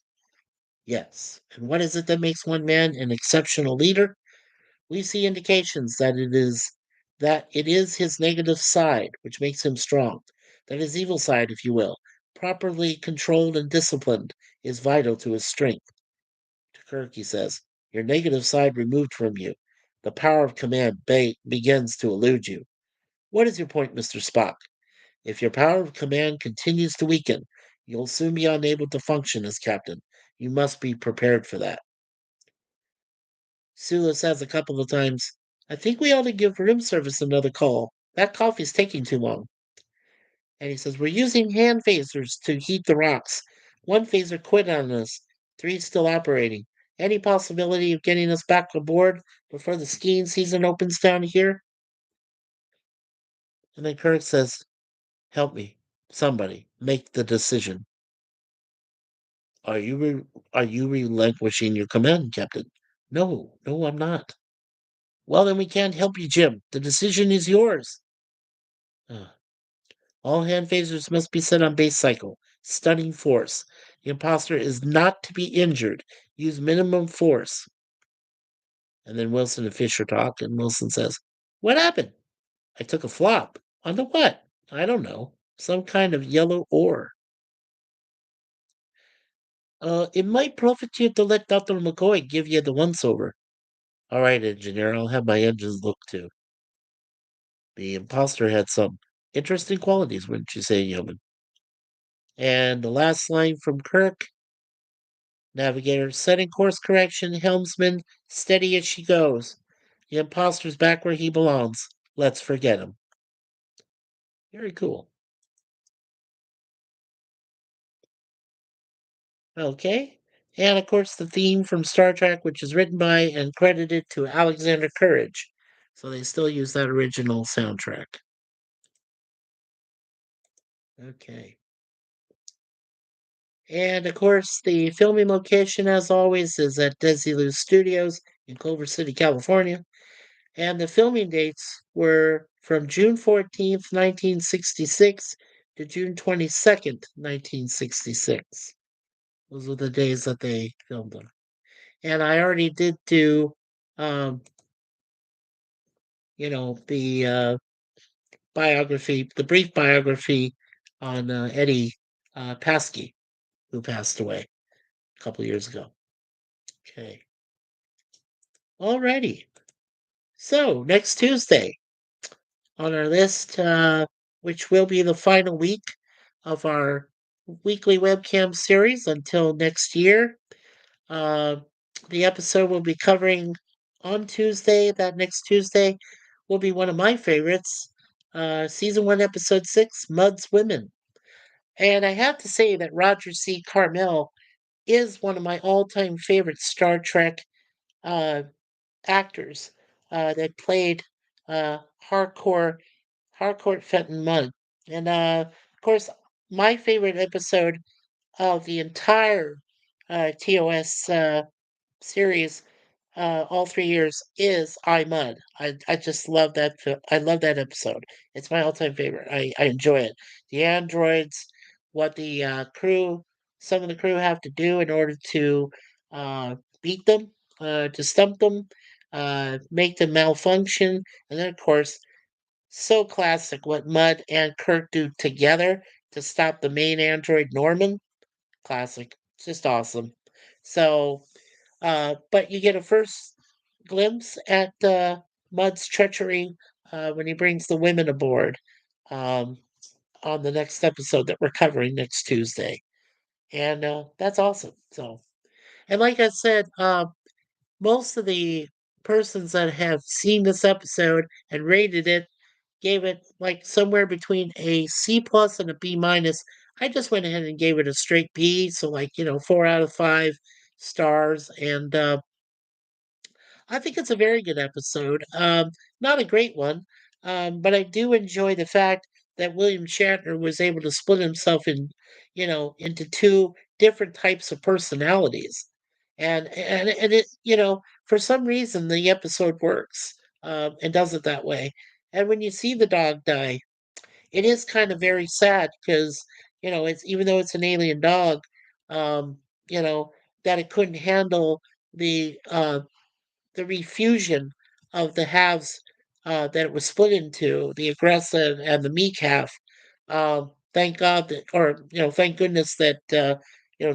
Yes. And what is it that makes one man an exceptional leader? We see indications that it is his negative side which makes him strong. That his evil side, if you will, properly controlled and disciplined, is vital to his strength. To Kirk, he says, your negative side removed from you. The power of command begins to elude you. What is your point, Mr. Spock? If your power of command continues to weaken, you'll soon be unable to function as captain. You must be prepared for that. Sulu says a couple of times, I think we ought to give room service another call. That coffee's taking too long. And he says, we're using hand phasers to heat the rocks. One phaser quit on us. Three's still operating. Any possibility of getting us back aboard before the skiing season opens down here? And then Kirk says, help me. Somebody. Make the decision. Are you are you relinquishing your command, Captain? No, no, I'm not. Well, then we can't help you, Jim. The decision is yours. Uh, all hand phasers must be set on base cycle. Stunning force. The imposter is not to be injured. Use minimum force. And then Wilson and Fisher talk, and Wilson says, what happened? I took a flop. On the what? I don't know. Some kind of yellow ore. It might profit you to let Dr. McCoy give you the once over. All right, engineer, I'll have my engines looked to. The imposter had some interesting qualities, wouldn't you say, Yeoman? And the last line from Kirk, navigator, setting course correction, helmsman, steady as she goes. The imposter's back where he belongs. Let's forget him. Very cool. Okay. And of course, the theme from Star Trek, which is written by and credited to Alexander Courage. So they still use that original soundtrack. Okay. And of course, the filming location, as always, is at Desilu Studios in Culver City, California. And the filming dates were from June 14th, 1966 to June 22nd, 1966. Those were the days that they filmed them. And I already did do, um, the biography, the brief biography on Eddie Paskey, who passed away a couple years ago. Okay. Alrighty. So next Tuesday on our list, which will be the final week of our weekly webcam series until next year. Uh, the episode we'll be covering on Tuesday, that next Tuesday, will be one of my favorites. Season 1, Episode 6, Mud's Women. And I have to say that Roger C. Carmel is one of my all-time favorite Star Trek uh, actors that played hardcore Harcourt Fenton Mudd. And of course, my favorite episode of the entire TOS series all 3 years is I Mud. I just love that I love that episode. It's my all-time favorite. I enjoy it. The androids, what the, crew some of the crew have to do in order to, beat them, to stump them, make them malfunction, and then, of course, so classic what Mud and Kirk do together to stop the main android, Norman. Classic. Just awesome. So but you get a first glimpse at Mud's treachery when he brings the women aboard um, on the next episode that we're covering next Tuesday. And that's awesome. So, and like I said, most of the persons that have seen this episode and rated it gave it like somewhere between a C plus and a B minus. I just went ahead and gave it a straight B. So, like, 4 out of 5 stars. And I think it's a very good episode. Not a great one, but I do enjoy the fact that William Shatner was able to split himself into two different types of personalities, and it, for some reason the episode works and does it that way. And when you see the dog die, it is kind of very sad because it's even though it's an alien dog, um, you know that it couldn't handle the refusion of the halves that it was split into, the aggressive and the meek half. Thank God that, or thank goodness that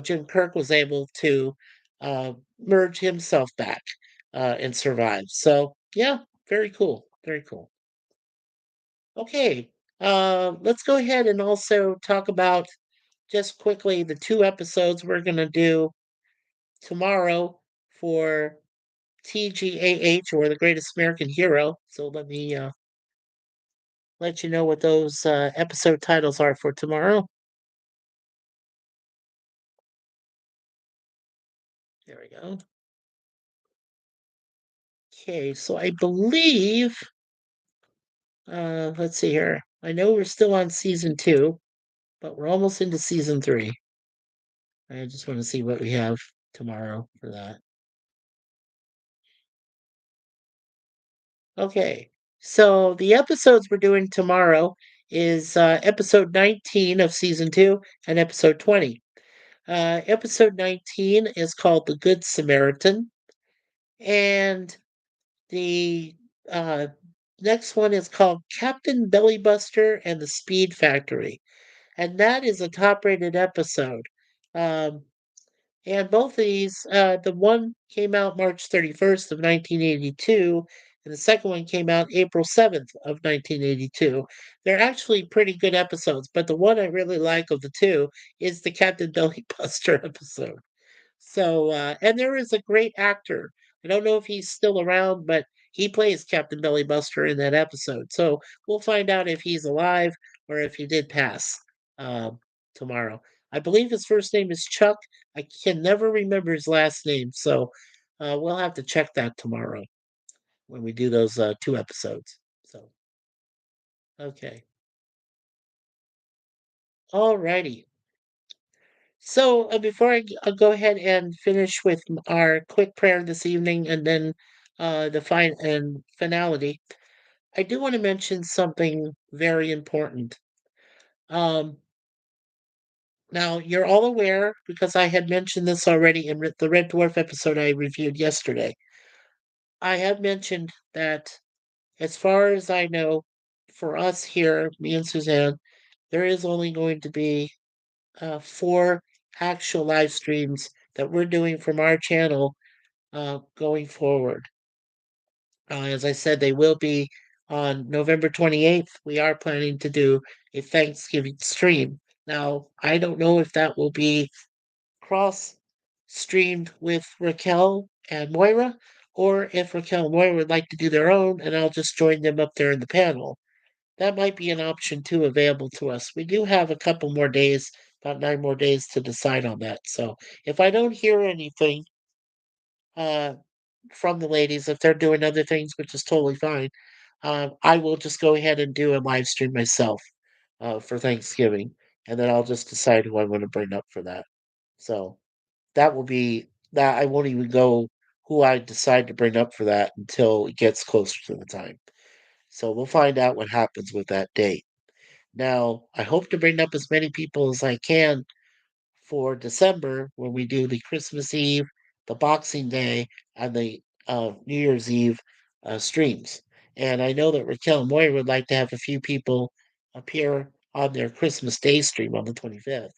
Jim Kirk was able to merge himself back and survive. So yeah, very cool, very cool. Okay, let's go ahead and also talk about just quickly the two episodes we're going to do tomorrow for TGAH, or the Greatest American Hero. So let me let you know what those episode titles are for tomorrow. There we go. Okay, so I believe, let's see here. I know we're still on season 2, but we're almost into season 3. I just want to see what we have tomorrow for that. Okay, so the episodes we're doing tomorrow is episode 19 of season 2 and episode 20. Episode 19 is called The Good Samaritan, and the uh, next one is called Captain Bellybuster and the Speed Factory, and that is a top-rated episode. Um, and both of these, the one came out March 31st of 1982, and the second one came out April 7th of 1982. They're actually pretty good episodes, but the one I really like of the two is the Captain Belly Buster episode. So, and there is a great actor. I don't know if he's still around, but he plays Captain Belly Buster in that episode. So we'll find out if he's alive or if he did pass um, tomorrow. I believe his first name is Chuck. I can never remember his last name, so we'll have to check that tomorrow when we do those two episodes. So, okay, all righty. So before I'll go ahead and finish with our quick prayer this evening, and then the finality, I do want to mention something very important. Um, Now you're all aware because I had mentioned this already in the Red Dwarf episode I reviewed yesterday. I have mentioned that, as far as I know, for us here, me and Suzanne, there is only going to be 4 actual live streams that we're doing from our channel going forward. As I said, they will be on November 28th. We are planning to do a Thanksgiving stream. Now, I don't know if that will be cross streamed with Raquel and Moira, or if Raquel and Moira would like to do their own, and I'll just join them up there in the panel. That might be an option too available to us. We do have a couple more days, about 9 more days to decide on that. So if I don't hear anything uh, from the ladies, if they're doing other things, which is totally fine, I will just go ahead and do a live stream myself for Thanksgiving, and then I'll just decide who I want to bring up for that. So, that will be that I won't even go who I decide to bring up for that until it gets closer to the time. So we'll find out what happens with that date. Now, I hope to bring up as many people as I can for December when we do the Christmas Eve, the Boxing Day, and the New Year's Eve streams. And I know that Raquel and Moyer would like to have a few people appear on their Christmas Day stream on the 25th.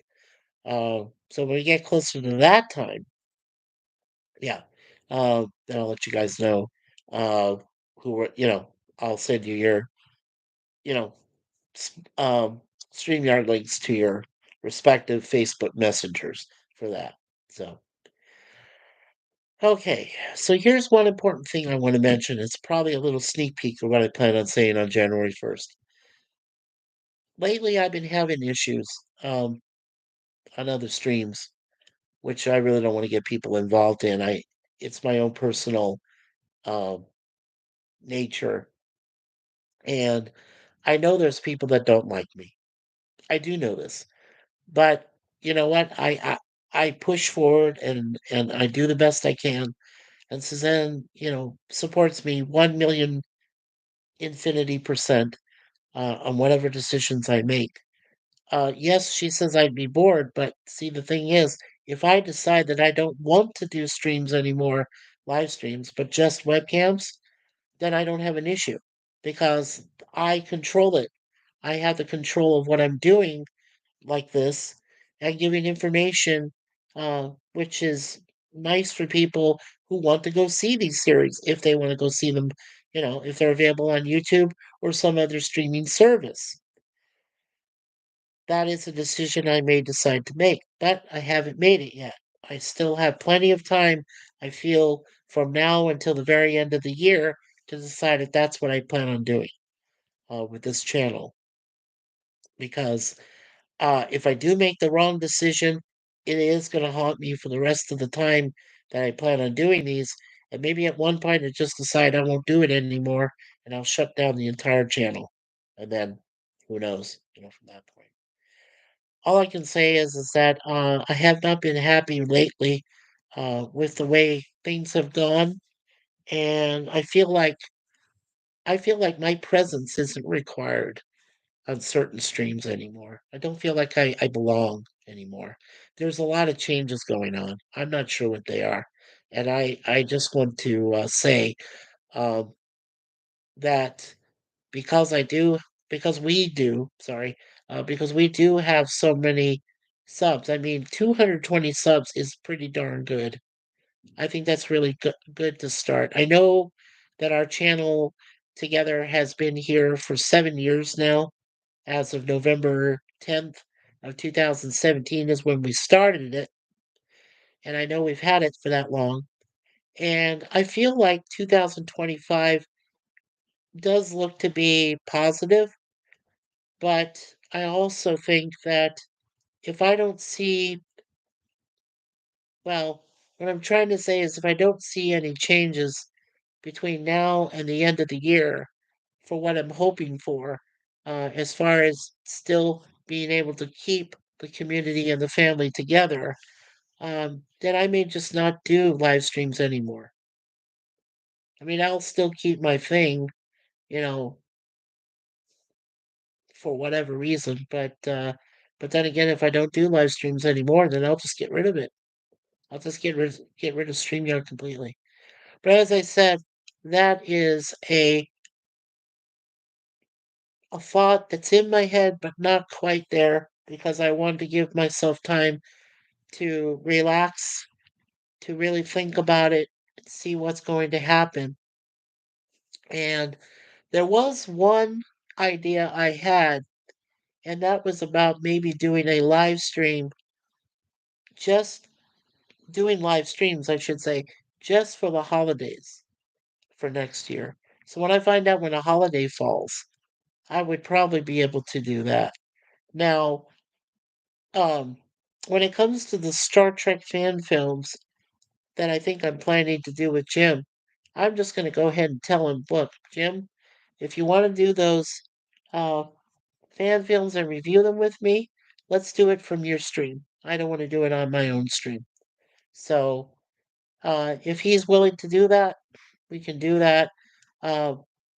So when we get closer to that time, yeah, then I'll let you guys know uh, I'll send you your, you know, StreamYard links to your respective Facebook messengers for that. So, okay. So here's one important thing I want to mention. It's probably a little sneak peek of what I plan on saying on January 1st. Lately, I've been having issues on other streams, which I really don't want to get people involved in. It's my own personal um, nature, and I know there's people that don't like me. I do know this. But you know what? I push forward and I do the best I can. And Suzanne, supports me 1,000,000 infinity% on whatever decisions I make. Yes, she says I'd be bored, but see, the thing is, if I decide that I don't want to do streams anymore, live streams, but just webcams, then I don't have an issue because I control it. I have the control of what I'm doing like this and giving information, which is nice for people who want to go see these series if they want to go see them, if they're available on YouTube or some other streaming service. That is a decision I may decide to make, but I haven't made it yet. I still have plenty of time, I feel, from now until the very end of the year to decide if that's what I plan on doing with this channel. Because if I do make the wrong decision, it is going to haunt me for the rest of the time that I plan on doing these. And maybe at one point I just decide I won't do it anymore and I'll shut down the entire channel. And then who knows, from that point. All I can say is that I have not been happy lately with the way things have gone, and I feel like my presence isn't required on certain streams anymore. I don't feel like I belong anymore. There's a lot of changes going on. I'm not sure what they are. And I just want to say um, that because I do, because we do, sorry, because we do have so many subs. I mean, 220 subs is pretty darn good. I think that's really good to start. I know that our channel together has been here for 7 years now as of November 10th of 2017 is when we started it, and I know we've had it for that long. And I feel like 2025 does look to be positive, but I also think that if I don't see, well, what I'm trying to say is if I don't see any changes between now and the end of the year for what I'm hoping for, as far as still being able to keep the community and the family together, then I may just not do live streams anymore. I mean, I'll still keep my thing, you know, for whatever reason, but then again, if I don't do live streams anymore, then I'll just get rid of it. I'll just get rid of StreamYard completely. But as I said, that is a thought that's in my head, but not quite there because I wanted to give myself time to relax, to really think about it, see what's going to happen. And there was one idea I had, and that was about maybe doing a live stream, just doing live streams, I should say, just for the holidays for next year. So when I find out when a holiday falls, I would probably be able to do that. Now, um, when it comes to the Star Trek fan films that I think I'm planning to do with Jim, I'm just going to go ahead and tell him, look, Jim, if you want to do those uh, fan films and review them with me, let's do it from your stream. I don't want to do it on my own stream. So, if he's willing to do that, we can do that. Uh,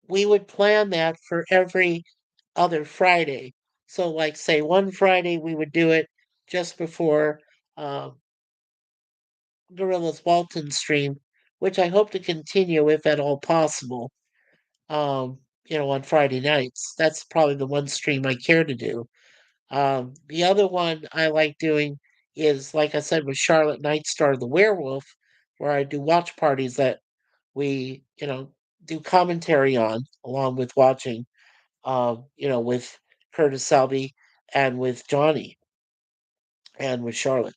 we would plan that for every other Friday. So, like, say, one Friday we would do it just before uh, Gorilla's Walton stream, which I hope to continue if at all possible. On Friday nights. That's probably the one stream I care to do. The other one I like doing is, like I said, with Charlotte Nightstar the Werewolf, where I do watch parties that we, do commentary on, along with watching, with Curtis Selby and with Johnny and with Charlotte.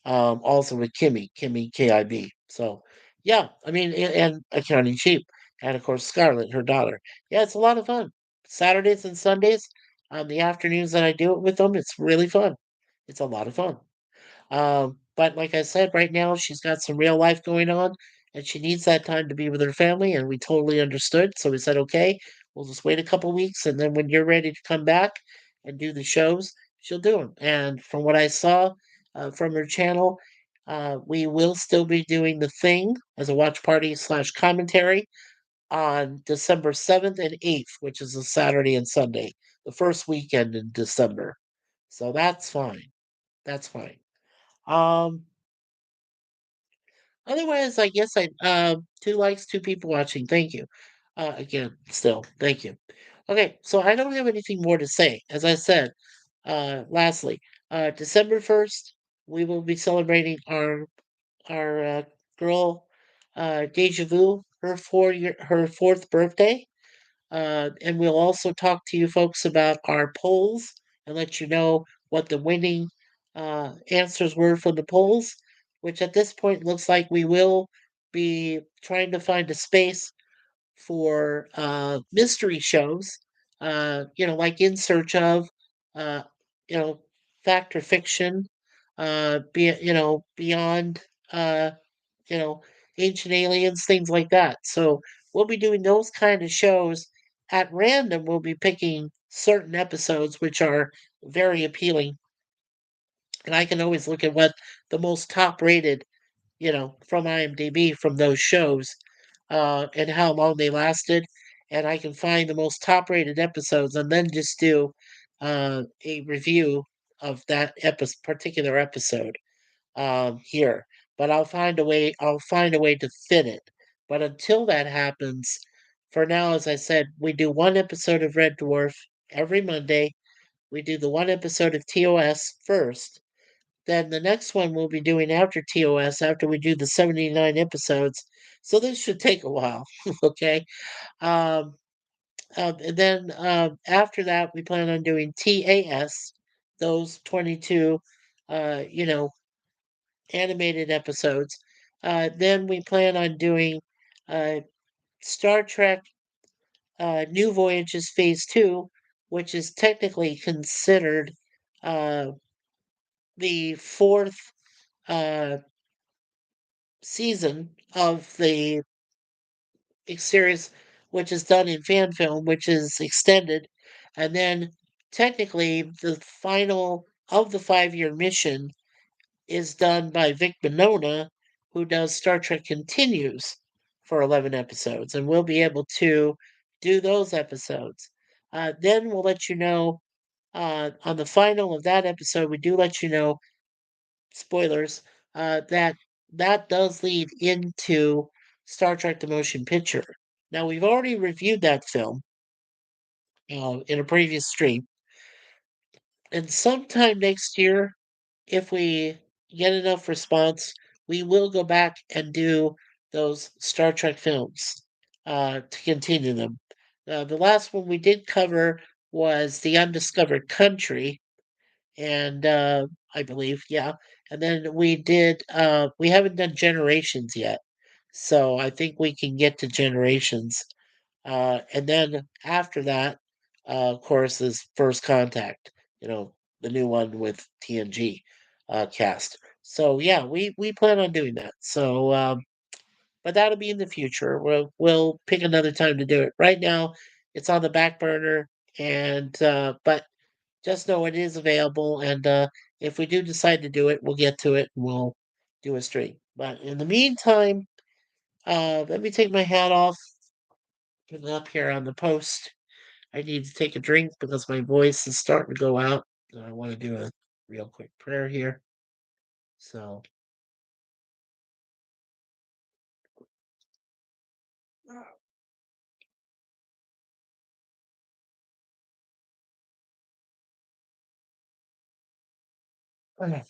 Also with Kimmy KIB. So, yeah, I mean, and Accounting Cheap, and of course Scarlett, her daughter. Yeah, it's a lot of fun. Saturdays and Sundays, the afternoons that I do it with them, it's really fun. It's a lot of fun. But like I said, right now she's got some real life going on and she needs that time to be with her family, and we totally understood. So we said, okay, we'll just wait a couple weeks, and then when you're ready to come back and do the shows, she'll do them. And from what I saw from her channel, we will still be doing the thing as a watch party slash commentary on December 7th and 8th, which is a Saturday and Sunday, the first weekend in December. So that's fine. That's fine. Um, Otherwise, I guess 2 likes, 2 people watching. Thank you. Again, still, thank you. Okay, so I don't have anything more to say. As I said, lastly, December 1st, we will be celebrating our girl Deja Vu, her 4th birthday. And we'll also talk to you folks about our polls and let you know what the winning answers were for the polls, which at this point looks like we will be trying to find a space for mystery shows, like In Search of, uh, you know, Fact or Fiction, Beyond. Uh, you know, Ancient Aliens, things like that. So we'll be doing those kind of shows at random. We'll be picking certain episodes which are very appealing, and I can always look at what the most top rated, from IMDb from those shows, and how long they lasted, and I can find the most top rated episodes, and then just do a review of that particular episode here. But I'll find a way. I'll find a way to fit it. But until that happens, for now, as I said, we do one episode of Red Dwarf every Monday. We do the one episode of TOS first. Then the next one we'll be doing after TOS, after we do the 79 episodes. So this should take a while, okay? Um, and then after that, we plan on doing TAS, those 22, uh, you know, animated episodes. Then we plan on doing uh, Star Trek New Voyages Phase 2, which is technically considered uh, the fourth uh, season of the series, which is done in fan film, which is extended. And then technically, the final of the 5-year mission is done by Vic Mignogna, who does Star Trek Continues for 11 episodes, and we'll be able to do those episodes. Then we'll let you know on the final of that episode. We do let you know, spoilers, that that does lead into Star Trek: The Motion Picture. Now we've already reviewed that film in a previous stream, and sometime next year, if we get enough response, we will go back and do those Star Trek films to continue them. The last one we did cover was The Undiscovered Country, and I believe, yeah. And then we haven't done Generations yet. So I think we can get to Generations. And then after that, of course, is First Contact, the new one with TNG cast. So yeah, we plan on doing that. So, but that'll be in the future. We'll pick another time to do it. Right now, it's on the back burner, and but just know it is available. And if we do decide to do it, we'll get to it. And we'll do a stream. But in the meantime, let me take my hat off. Put it up here on the post. I need to take a drink because my voice is starting to go out. And I want to do a real quick prayer here. So, okay.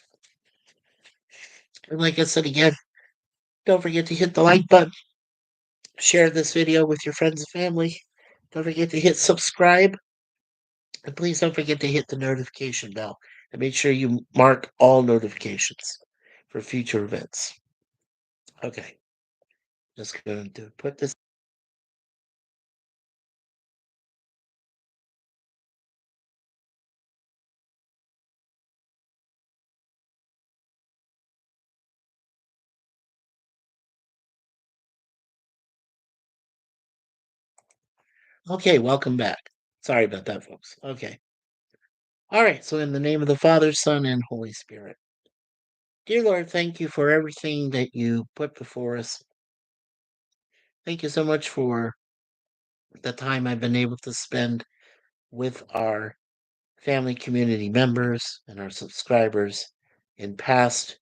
And like I said again, don't forget to hit the like button, share this video with your friends and family. Don't forget to hit subscribe. And please don't forget to hit the notification bell and make sure you mark all notifications for future events. Okay, just going to put this. Okay, welcome back. Sorry about that, folks. Okay. All right, so in the name of the Father, Son, and Holy Spirit. Dear Lord, thank you for everything that you put before us. Thank you so much for the time I've been able to spend with our family community members and our subscribers in past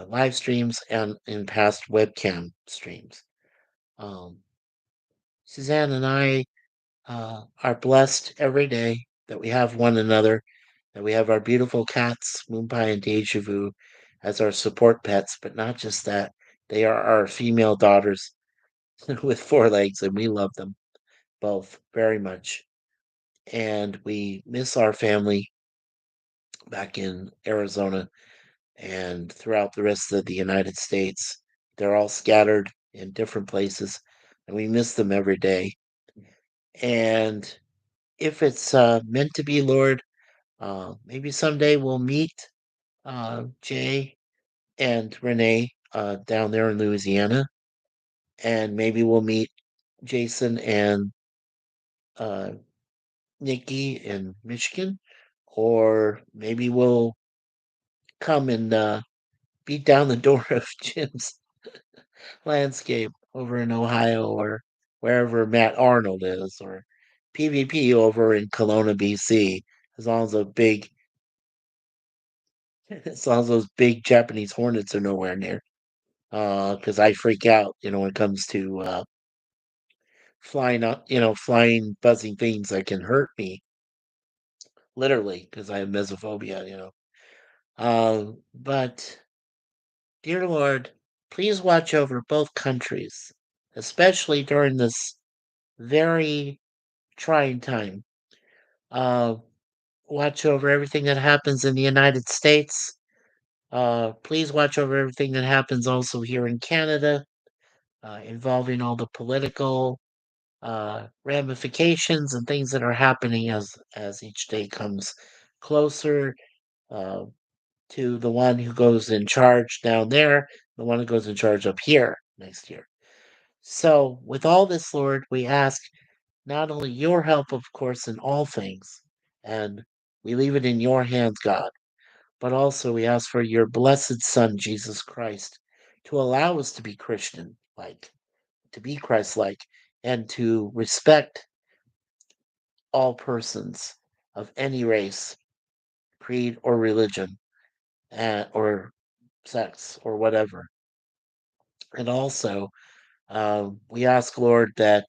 live streams and in past webcam streams. Um, Suzanne and I are blessed every day that we have one another, that we have our beautiful cats, Moonpie and Deja Vu, as our support pets, but not just that. They are our female daughters with four legs, and we love them both very much. And we miss our family back in Arizona and throughout the rest of the United States. They're all scattered in different places, and we miss them every day. And if it's meant to be, Lord, maybe someday we'll meet Jay and Renee down there in Louisiana, and maybe we'll meet Jason and uh, Nikki in Michigan, or maybe we'll come and beat down the door of Jim's landscape over in Ohio or wherever Matt Arnold is, or PvP over in Kelowna, BC. As long as those big, as long as those big Japanese hornets are nowhere near. Because I freak out, when it comes to flying up, flying, buzzing things that can hurt me, literally, because I have mesophobia. But dear Lord, please watch over both countries, especially during this very trying time. Uh, Watch over everything that happens in the United States. Please watch over everything that happens also here in Canada, involving all the political ramifications and things that are happening as each day comes closer uh, to the one who goes in charge down there, the one who goes in charge up here next year. So, with all this, Lord, we ask not only your help, of course, in all things, and we leave it in your hands, God, but also we ask for your blessed Son, Jesus Christ, to allow us to be Christian like, to be Christ like, and to respect all persons of any race, creed, or religion, or sex, or whatever. And also, we ask, Lord, that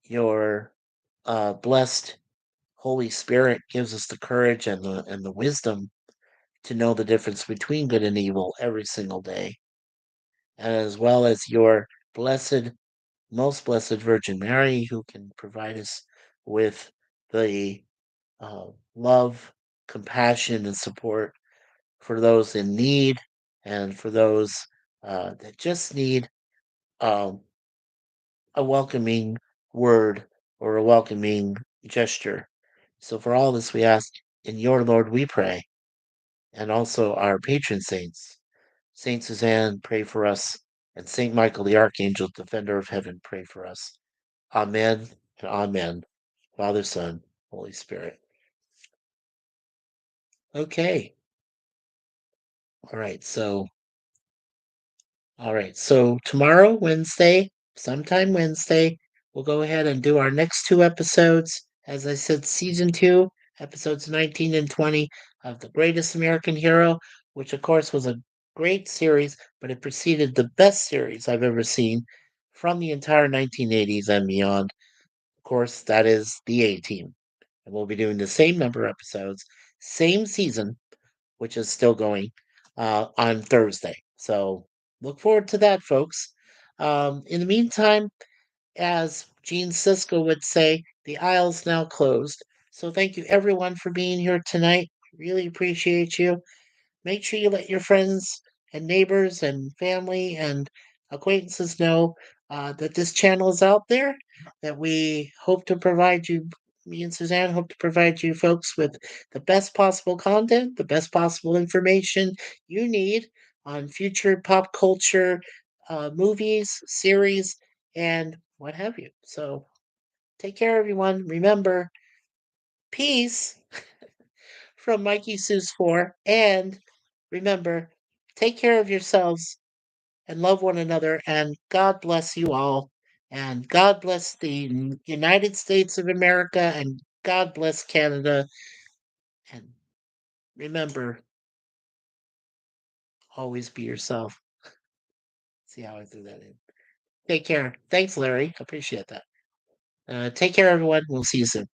your blessed Holy Spirit gives us the courage and the wisdom to know the difference between good and evil every single day, and as well as your blessed, most blessed Virgin Mary, who can provide us with the love, compassion, and support for those in need and for those that just need um, a welcoming word or a welcoming gesture. So, for all this, we ask in your Lord we pray, and also our patron saints. Saint Suzanne, pray for us, and Saint Michael the Archangel, defender of heaven, pray for us. Amen and amen. Father, Son, Holy Spirit. Okay. All right. So All right. So tomorrow, Wednesday, sometime Wednesday, we'll go ahead and do our next two episodes. As I said, season two, episodes 19 and 20 of The Greatest American Hero, which of course was a great series, but it preceded the best series I've ever seen from the entire 1980s and beyond. Of course, that is the A Team. And we'll be doing the same number of episodes, same season, which is still going on Thursday. So look forward to that, folks. In the meantime, as Gene Siskel would say, the aisle's now closed. So thank you everyone for being here tonight. Really appreciate you. Make sure you let your friends and neighbors and family and acquaintances know that this channel is out there, that we hope to provide you, me and Suzanne hope to provide you folks with the best possible content, the best possible information you need on future pop culture, movies, series, and what have you. So take care, everyone. Remember, peace from MikeySuzeFour, and remember, take care of yourselves and love one another, and God bless you all, and God bless the United States of America, and God bless Canada, and remember, always be yourself. See how I threw that in. Take care. Thanks, Larry. Appreciate that. Take care, everyone. We'll see you soon.